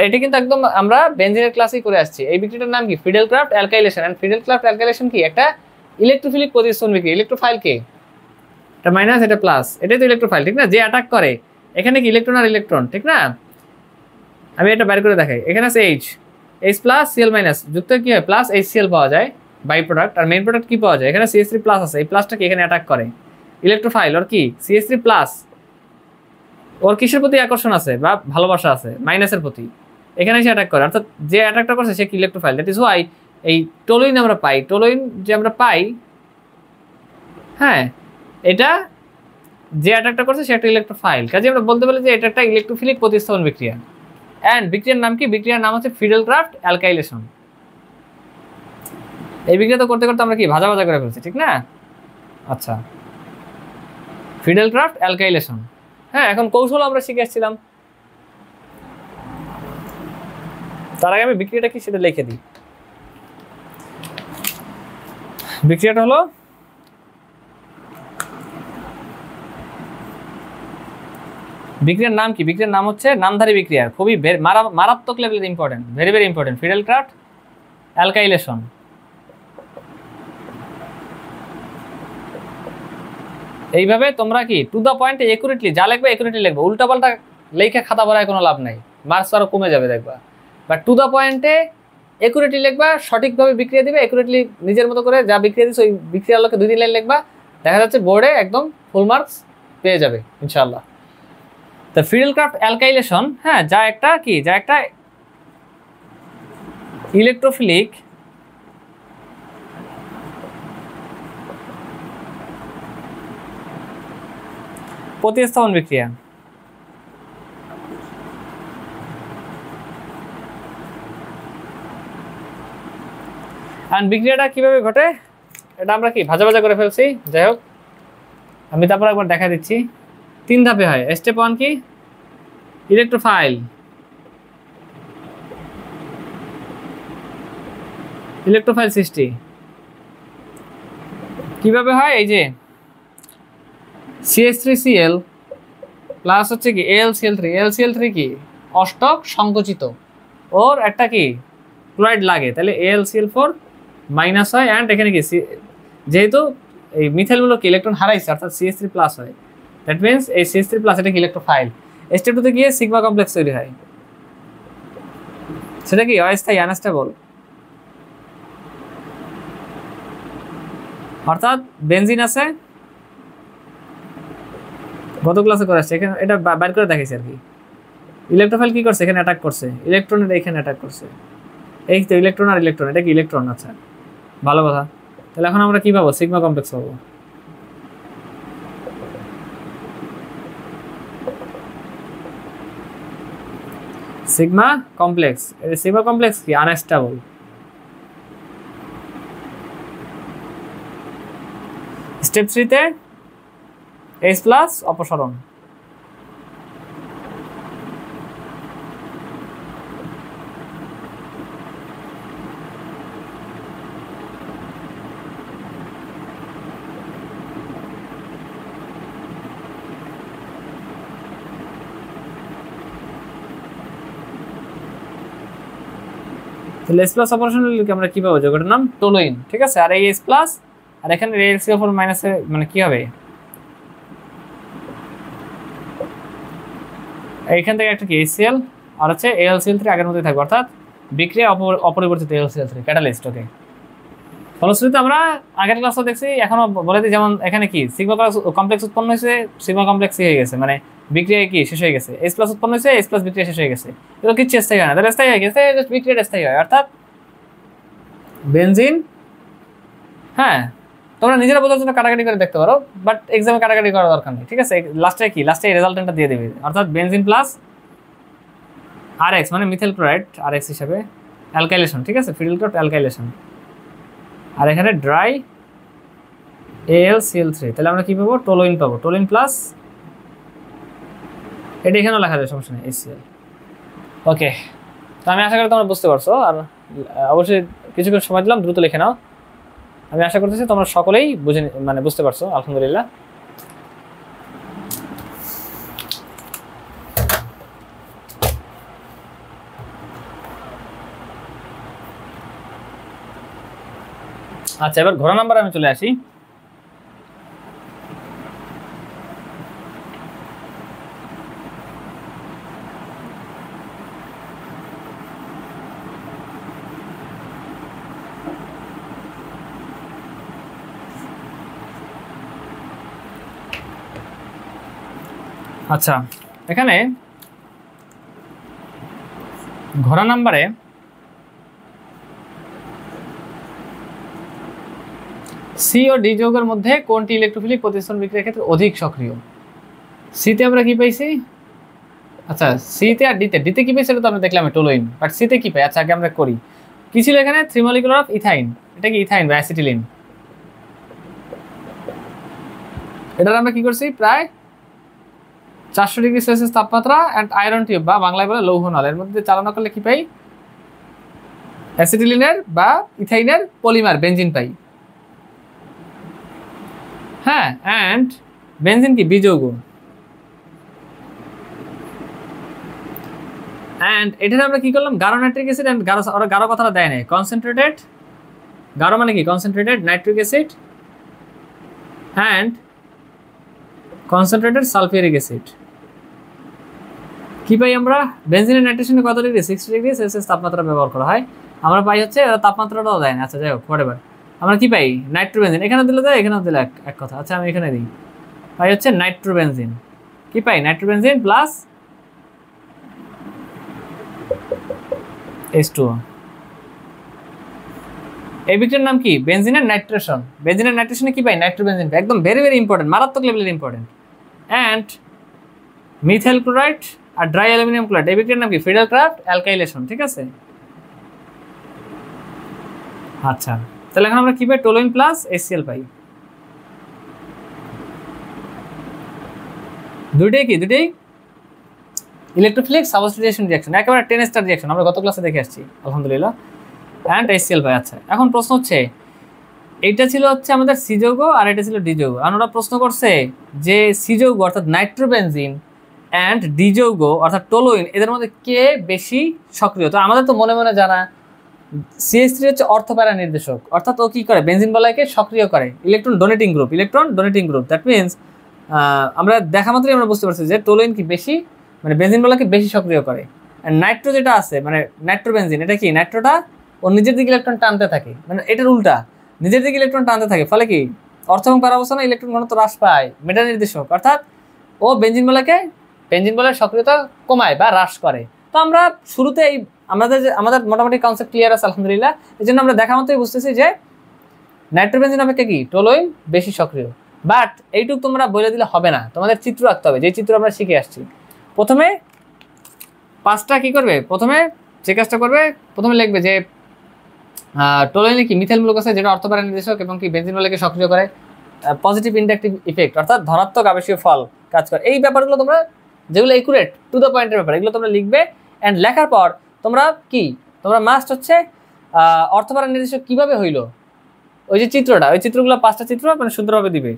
এটা কিন্তু একদম আমরা বেনজিনের ক্লাসেই করে আসছি। এই বিক্রিয়াটার নাম কি? ফিডেলক্রাফট অ্যালকাইলেশন। অ্যান্ড ফিডেলক্রাফট অ্যালকাইলেশন কি? একটা ইলেকট্রোফিলিক প্রতিস্থাপন বিক্রিয়া। ইলেকট্রোফাইল কে? এটা মাইনাস, এটা প্লাস, এটাই তো ইলেকট্রোফাইল, ঠিক না? যে অ্যাটাক করে এখানে কি ইলেকট্রন আর ইলেকট্রন, ঠিক না? আমি এটা বাইর করে দেখাই। এখানে আছে H প্লাস Cl মাইনাস যুক্ত কি হয়? প্লাস HCl পাওয়া যায় বাই প্রোডাক্ট। আর মেইন প্রোডাক্ট কি পাওয়া যায়? এখানে CH3 প্লাস আছে। এই প্লাসটা কি এখানে অ্যাটাক করে? ইলেকট্রোফাইল ওর কি CH3 প্লাস, ওর কিসের প্রতি আকর্ষণ আছে বা ভালোবাসা আছে? মাইনাসের প্রতি। এখানে এসে অ্যাটাক করে, অর্থাৎ যে অ্যাটাকটা করছে সে কি ইলেকট্রোফাইল। দ্যাট ইজ ওয়াই এই টোলুইন আমরা পাই। টোলুইন যে আমরা পাই, হ্যাঁ, এটা যে অ্যাটাকটা করছে সে একটা ইলেকট্রোফাইল। কাজে আমরা বলতে পারি যে এটা একটা ইলেকট্রোফিলিক প্রতিস্থাপন বিক্রিয়া। অ্যান্ড বিক্রিয়ার নাম কি? বিক্রিয়ার নাম হচ্ছে ফিডেলক্রাফট অ্যালকাইলেশন। এই বিক্রিয়া তো করতে করতে আমরা কি ভাজা ভাজা করে ফেলছি, ঠিক না? আচ্ছা, ফিডেলক্রাফট অ্যালকাইলেশন। হ্যাঁ, এখন কৌশল আমরা শিখে আসছিলাম। তার আগে আমি বিক্রিয়াটা কি সেটা লিখে দিই। বিক্রিয়াটা হলো বিক্রিয়ার নাম কি? বিক্রিয়ার নাম হচ্ছে নামধারী বিক্রিয়া, খুবই মারাত্মক লেভেলের important, very very important, Friedel Crafts alkylation. এইভাবে তোমরা কি টু দ্য পয়েন্টে একুরেটলি যা লিখবে একুরেটলি লিখবে, উল্টাপাল্টা লেখে খাতা ভরায় কোনো লাভ নাই, মার্কস আরও কমে যাবে দেখবা। বাট টু দ্য পয়েন্টে একুরেটলি লিখবা, সঠিকভাবে বিক্রিয়া দিবে, একুরেটলি নিজের মতো করে যা বিক্রিয়া দিচ্ছে ওই বিক্রিয়ার লোকে 2-3 লাইন লিখবা, দেখা যাচ্ছে বোর্ডে একদম ফুল মার্কস পেয়ে যাবে ইনশাআল্লাহ। তো ফিডেলক্রাফট অ্যালকাইলেশন, হ্যাঁ, যা একটা ইলেকট্রোফিলিক প্রতিস্থাপন বিক্রিয়া। আর বিক্রিয়াটা কিভাবে ঘটে এটা আমরা কি ভাজা ভাজা করে ফেলছি। যাই হোক, আমি তারপর একবার দেখা দিচ্ছি। 3 ধাপে হয়। স্টেপ 1 কি? ইলেকট্রোফাইল, ইলেকট্রোফাইল সৃষ্টি কিভাবে হয়? এই যে CH3Cl প্লাস হচ্ছে কি AlCl3, AlCl3 কি অষ্টক সংকোচিত, ওর একটা কি ক্লোরাইড লাগে, তাহলে AlCl4 মাইনাস হয়। অ্যান্ড এখানে কি যেহেতু এই মিথাইলগুলো কি ইলেকট্রন হারাইছে অর্থাৎ CH3 প্লাস হয়, দ্যাট মিনস এই CH3 প্লাস এটা কি ইলেকট্রোফাইল। স্টেপ 2 তে গিয়ে সিগমা কমপ্লেক্স তৈরি হয়, সেটা কি অস্থায়ী আনস্টেবল, অর্থাৎ বেনজিন আছে গত ক্লাসে করে আসছে, এখানে এটা বাইর করে দেখাইছে আর কি। ইলেকট্রোফাইল কি করছে, এখানে অ্যাটাক করছে, ইলেকট্রনের এখানে অ্যাটাক করছে, এই তো ইলেকট্রন আর ইলেকট্রন, এটা কি ইলেকট্রন, আচ্ছা ভালো কথা। তাহলে এখন আমরা কি পাবো, সিগমা কমপ্লেক্স পাবো। সিগমা কমপ্লেক্স, সিগমা কমপ্লেক্স কি আনস্টেবল। স্টেপ 3 তে H প্লাস অপসারণ, তাহলে H প্লাস অপারেশন আমরা কি পাবো, যোগটার নাম টোলুইন, ঠিক আছে। আর এই H প্লাস আর এখানে AlCl4 মাইনাসে মানে কি হবে, এইখান থেকে একটা কি HCl আর হচ্ছে AlCl3 আগের মতোই থাকবে, অর্থাৎ বিক্রিয়া অপরিবর্তিত AlCl3 ক্যাটালিস্ট। ওকে, ফলশ্রুতিতে আমরা আগের ক্লাসও দেখছি, এখনো বলে দিই, যেমন এখানে কি সিগমা কমপ্লেক্স উৎপন্ন হয়েছে, সিগমা কমপ্লেক্স হয়ে গেছে, মানে বিক্রিয়া কি শেষ হয়ে গেছে, H প্লাস উৎপন্ন হয়েছে, H প্লাস বিক্রিয়া শেষ হয়ে গেছে, এগুলো কিছু স্থায়ী হয় না, তাহলে স্থায়ী হয়ে গেছে, বিক্রিয়াটা স্থায়ী হয়, অর্থাৎ বেনজিন। হ্যাঁ, তোমরা নিজেরা বোঝার জন্য কাটাকাটি করে দেখতে পারো, বাট এক্সামে কাটাকাটি করার দরকার নেই, ঠিক আছে। লাস্টে কি, লাস্টে রেজাল্টেন্টটা দিয়ে দেবে, অর্থাৎ বেনজিন প্লাস RX মানে মিথাইল ক্লোরাইড RX হিসাবে অ্যালকাইলেশন, ঠিক আছে, ফিডাইল ক্লোরাইড অ্যালকাইলেশন, আর এখানে ড্রাই AlCl3, তাহলে আমরা কি পাবো, টোলুইন পাবো, টোলুইন প্লাস এটা এখানেও লেখা যায়, সমস্যা নেই, HCl। ওকে, তো আমি আশা করি তোমরা বুঝতে পারছো, আর অবশ্যই কিছুক্ষণ সময় দিলাম, দ্রুত লিখে নাও। আমি আশা করতেছি তোমরা সকলেই মানে বুঝতে পারছো, আলহামদুলিল্লাহ। আচ্ছা, এবার ঘোড়া নাম্বার আমি চলে আসি। আচ্ছা, এখানে ঘোড়া নাম্বারে সি ও ডি যৌগের মধ্যে কোনটি ইলেকট্রোফিলিক প্রতিস্থাপন বিক্রিয়ার ক্ষেত্রে অধিক সক্রিয়। সিতে আমরা কি পাইছি, আচ্ছা সিতে আর ডিতে কি পাইছি, সেটা তো আমরা দেখলাম টোলুইন, বাট সিতে কি পাই, আচ্ছা আগে আমরা করি। কি ছিল এখানে, 3 মলিকুলার অফ ইথাইন, এটা কি ইথাইন বা অ্যাসিটিলিন, এটার আমরা কি করছি, প্রায় 400 ডিগ্রি সেলসিয়াস তাপমাত্রা অ্যান্ড আয়রন টিউব বা বাংলায় বলে লৌহ নল, এর মধ্যে চালনা করলে কি পাই, অ্যাসিটিলিনের বা ইথাইনের পলিমার বেনজিন পাই। হ্যাঁ, অ্যান্ড বেনজিন কি বিযৌগ, অ্যান্ড এটাতে আমরা কি করলাম, গাঢ় নাইট্রিক অ্যাসিড অ্যান্ড ওরা গাঢ় কথাটা দেয় নাই, কনসেন্ট্রেটেড, গাঢ় মানে কি concentrated nitric acid and concentrated sulphuric acid. কি পাই আমরা, বেনজিনের নাইট্রেশনে কত ডিগ্রি, 60 ডিগ্রি সেলসিয়াস তাপমাত্রা ব্যবহার করা হয়, আমরা পাই হচ্ছে এরা তাপমাত্রাটাও দেয় না, আচ্ছা যাই হোক হোয়াটএভার, আমরা কি পাই, নাইট্রোবেনজিন, এখানে দিলে দেয়, এখানেও দিলে এক কথা, আচ্ছা আমি এখানে দিই, পাই হচ্ছে নাইট্রোবেনজিন, কি পাই, নাইট্রোবেনজিন প্লাস H2O। এই বিক্রিয়ার নাম কি, বেনজিনের নাইট্রেশন, বেনজিনের নাইট্রেশনে কি পাই, নাইট্রোবেনজিন পাই, একদম ভেরি ভেরি ইম্পর্টেন্ট, মারাত্মক লেভেলের ইম্পর্টেন্ট। অ্যান্ড মিথাইল ক্লোরাইড আর ড্রাই অ্যালুমিনিয়াম ক্লোরাইড, এই বিক্রিয়ার নাম কি, ফিডাইল ক্রাফট অ্যালকাইলেশন, ঠিক আছে। আচ্ছা, তাহলে এখন আমরা কি পাই, টোলুইন প্লাস HCl পাই, দুইটাই কি, দুইটাই ইলেকট্রোফিলিক সাবস্টিটিউশন রিঅ্যাকশন, একেবারে 10 স্টার রিঅ্যাকশন, আমরা গত ক্লাসে দেখে আসছি আলহামদুলিল্লাহ। অ্যান্ড HCl পাই। আচ্ছা, এখন প্রশ্ন হচ্ছে, এইটা ছিল হচ্ছে আমাদের সি যৌগ আর এটা ছিল ডি যৌগ, আর ওরা প্রশ্ন করছে যে সি যৌগ অর্থাৎ নাইট্রোবেনজিন অ্যান্ড ডি যৌগ অর্থাৎ টোলুইন এদের মধ্যে কে বেশি সক্রিয়? তো আমাদের তো মনে মনে জানা CH3 হচ্ছে অর্থপ্যারা নির্দেশক, অর্থাৎ ও কি করে বেনজিন বলয়কে সক্রিয় করে, electron donating group. That means আমরা দেখা মাত্রই আমরা বুঝতে পারছি যে টোলুইন কি বেশি মানে বেনজিন বলয়কে বেশি সক্রিয় করে। আর নাইট্রো যেটা আছে মানে নাইট্রোবেনজিন, এটা কি নাইট্রোটা ও নিজের দিকে ইলেকট্রন টানতে থাকে, মানে এটার উল্টা নিজের দিকে ইলেকট্রন টানতে থাকে, ফলে কি অর্থ এবং প্যারা অবস্থানে ইলেকট্রন ঘনত্ব হ্রাস পায়, মেটা নির্দেশক, অর্থাৎ ও বেনজিন বলয়ের সক্রিয়তা কমায় বা হ্রাস করে। তো আমরা শুরুতে এই আমাদের মোটামুটি কনসেপ্ট ক্লিয়ার আছে আলহামদুলিল্লাহ। এই জন্য আমরা দেখা মতোই বুঝতেছি যে নাইট্রোবেনজিন অপেক্ষা কি টোলুইন বেশি সক্রিয়। বাট এইটুকু তোমরা বলে দিলে হবে না, তোমাদের চিত্র আঁকতে হবে, যে চিত্র আমরা শিখে আসছি। প্রথমে পাঁচটা কি করবে, প্রথমে যে কাজটা করবে প্রথমে লিখবে যে টোলুইনে কি মিথাইল মূলক আছে যেটা অর্থপ্যারা নির্দেশক এবং কি বেনজিন বলয়কে সক্রিয় করে, পজিটিভ ইন্ডাকটিভ ইফেক্ট অর্থাৎ ধনাত্মক আবেশীয় ফল কাজ করে। এই ব্যাপারগুলো তোমরা যেগুলো একুরেট টু দ্য পয়েন্টের ব্যাপার এগুলো তোমরা লিখবে। অ্যান্ড লেখার পর তোমরা মাস্ট হচ্ছে অর্থপ্যারা নির্দেশক কিভাবে হইলো ওই যে চিত্রটা, ওই চিত্রগুলো 5টা চিত্র মানে সুন্দরভাবে দিবে।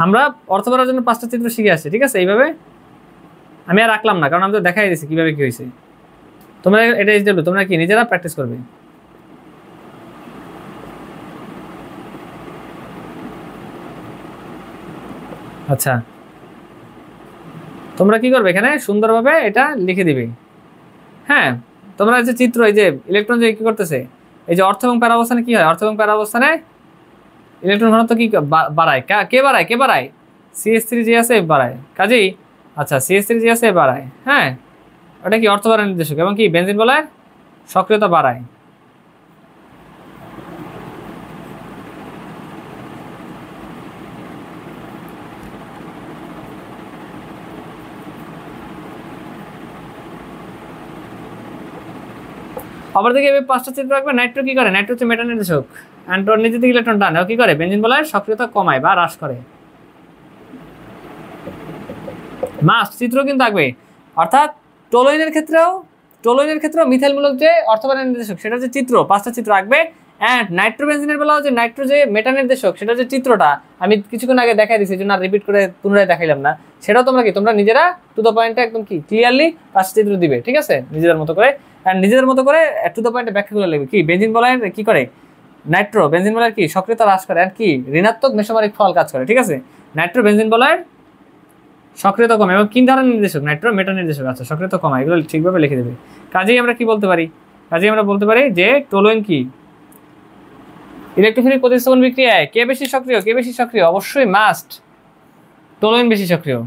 আমরা অর্থপ্যারার জন্য 5টা চিত্র শিখে আসছি, ঠিক আছে? এইভাবে আমি আর রাখলাম না, কারণ আমি তো দেখাই দিয়েছি কিভাবে কি হয়েছে। তোমরা এটা HW তোমরা কি নিজেরা প্র্যাকটিস করবে। আচ্ছা, তোমরা কি করবে এখানে সুন্দরভাবে এটা লিখে দিবে। হ্যাঁ, তোমরা যে চিত্র এই যে ইলেকট্রন যে কি করতেছে, এই যে অর্থ এবং প্যারা অবস্থানে কি হয়, অর্থ এবং প্যারা অবস্থানে ইলেকট্রন ঘনত্ব কি বাড়ায়, কে বাড়ায় CH3 যে আছে বাড়ায়, কাজেই আচ্ছা CH3 যে আছে বাড়ায়। হ্যাঁ, ওটা কি অর্থপ্যারা নির্দেশক এবং কি বেনজিন বলয়ের সক্রিয়তা বাড়ায়। অপরদিকে 5টা চিত্র রাখবে। নাইট্রো কি করে, নাইট্রো হচ্ছে মেটা নির্দেশক, অ্যান্ড ওর নিজের দিকে ইলেকট্রন টানে, ও কি করে বেনজিন বলয়ের সক্রিয়তা কমায় বা হ্রাস করে। মাস্ট চিত্র কিন্তু থাকবে, অর্থাৎ টোলুইনের ক্ষেত্রেও মিথাইল মূলক যে অর্থপ্যারা নির্দেশক সেটা যে চিত্র 5টা চিত্র রাখবে। অ্যান্ড নাইট্রোবেনজিনের বেলাও যে নাইট্রো যে মেটা নির্দেশক সেটা যে চিত্রটা আমি কিছুক্ষণ আগে দেখাই দিচ্ছি, জন্য আর রিপিট করে পুনরায় দেখাইলাম না, সেটাও তোমরা নিজেরা টু দ্য পয়েন্টে একদম কি ক্লিয়ারলি 5টা চিত্র দিবে, ঠিক আছে? নিজেদের মতো করে অ্যান্ড নিজেদের মতো করে টু দ্য পয়েন্টে ব্যাখ্যা করে লিখবে কি বেনজিন বলয়ের কি করে বেনজিন বলয়ের কি সক্রিয়তা হ্রাস করে অ্যান্ড কি ঋণাত্মক মেসোমারিক ফল কাজ করে, ঠিক আছে? বেনজিন বলয়ের সক্রিয়তা কমায় এবং কি ধরনের নির্দেশক নাইট্রো মেটা নির্দেশক আছে সক্রিয়তা কমায়, এগুলো ঠিকভাবে লিখে দেবে। কাজেই আমরা কি বলতে পারি, যে টোলুইন কি ইলেকট্রোফিলিক প্রতিস্থাপন বিক্রিয়ায় কে বেশি সক্রিয়, অবশ্যই মাস্ট টোলুইন বেশি সক্রিয়।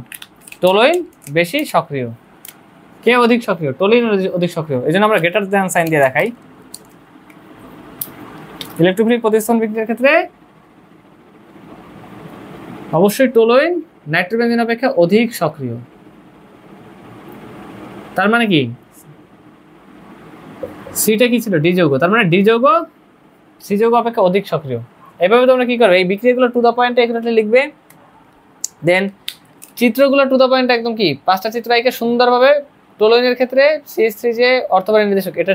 কে অধিক সক্রিয়, টোলুইন অধিক সক্রিয়, এই জন্য আমরা গ্রেটার দ্যান সাইন দিয়ে দেখাই। ইলেকট্রোফিলিক প্রতিস্থাপন বিক্রিয়ার ক্ষেত্রে অবশ্যই টোলুইন নাইট্রোবেনজিন অপেক্ষা অধিক সক্রিয়। তার মানে কি সিটা কি ছিল, ডি যৌগ, তার মানে ডি যৌগ সি যৌগ অপেক্ষা অধিক সক্রিয়। এভাবে তোমরা কি করবে, এই বিক্রিয়াগুলো টু দ্য পয়েন্টে এগুলোতে লিখবে। দেন চিত্রগুলো টু দ্য পয়েন্টে একদম কি 5টা চিত্র একে সুন্দরভাবে টোলুইনের ক্ষেত্রে CH3 যে অর্থপ্যারা নির্দেশক এটা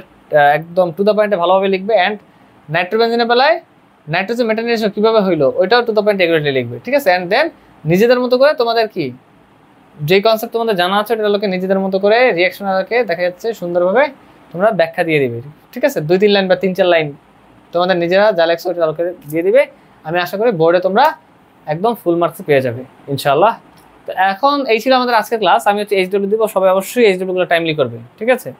একদম টু দ্য পয়েন্টে ভালোভাবে লিখবে। অ্যান্ড নাইট্রোবেনজিনের বেলায় নাইট্রোজেন মেটা নির্দেশক কিভাবে হইলো ওইটাও টু দ্য পয়েন্টে এগুলোতে লিখবে, ঠিক আছে? অ্যান্ড দেন নিজেদের মতো করে তোমাদের কি যে কনসেপ্ট তোমাদের জানা আছে ওটা লোকে নিজেদের মতো করে রিয়াকশনারকে দেখা যাচ্ছে সুন্দরভাবে তোমরা ব্যাখ্যা দিয়ে দিবে, ঠিক আছে? 2-3 লাইন বা 3-4 লাইন তোমাদের নিজেরা যা লেখছো ওটা লোকে দিয়ে দিবে। আমি আশা করি বোর্ডে তোমরা একদম ফুল মার্কস পেয়ে যাবে ইনশাআল্লাহ। তো এখন এই ছিল আমাদের আজকের ক্লাস। আমি হচ্ছে HW দিব, সবাই অবশ্যই HW গুলো টাইমলি করবে, ঠিক আছে?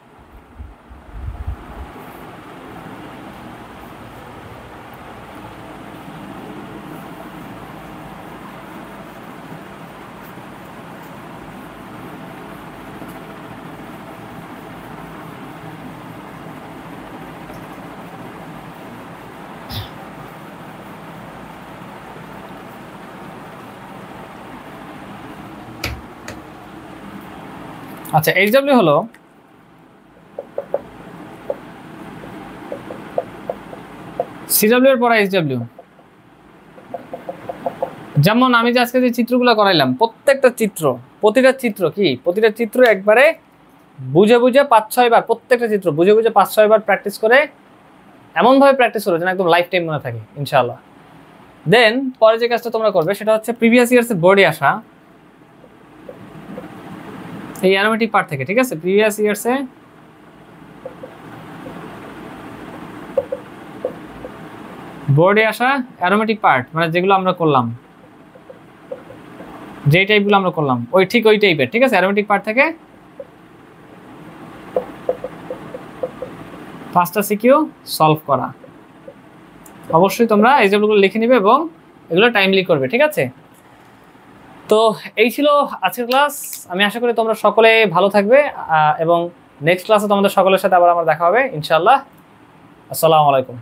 আচ্ছা, HW হলো CW এর পরে HW। যেমন আমি যে আজকে যে চিত্রগুলো করাইলাম প্রতিটা চিত্র একবারে বুঝে 5-6 বার, প্রত্যেকটা চিত্র বুঝে 5-6 বার প্র্যাকটিস করে এমনভাবে প্র্যাকটিস করো যেন একদম লাইফ টাইম মনে থাকে ইনশাআল্লাহ। দেন পরে যে কাজটা তোমরা করবে সেটা হচ্ছে প্রিভিয়াস ইয়ার্সের বোর্ডে আসা এই অ্যারোমেটিক পার্ট থেকে, ঠিক আছে, প্রিভিয়াস ইয়ার্সে বোর্ডে আসা অ্যারোমেটিক পার্ট, মানে যেগুলো আমরা করলাম, যে টাইপগুলো আমরা করলাম ওই ঠিক ওই টাইপের, ঠিক আছে, অ্যারোমেটিক পার্ট থেকে 5টা সিকিউ সলভ করা। অবশ্যই তোমরা এই যেগুলো লিখে নিবে এবং এগুলো টাইমলি করবে, ঠিক আছে। তো এই ছিল আজকের ক্লাস। আমি আশা করি তোমরা সকলে ভালো থাকবে এবং নেক্সট ক্লাসে তোমাদের সকলের সাথে আবার আমার দেখা হবে ইনশাআল্লাহ। আসসালামু আলাইকুম।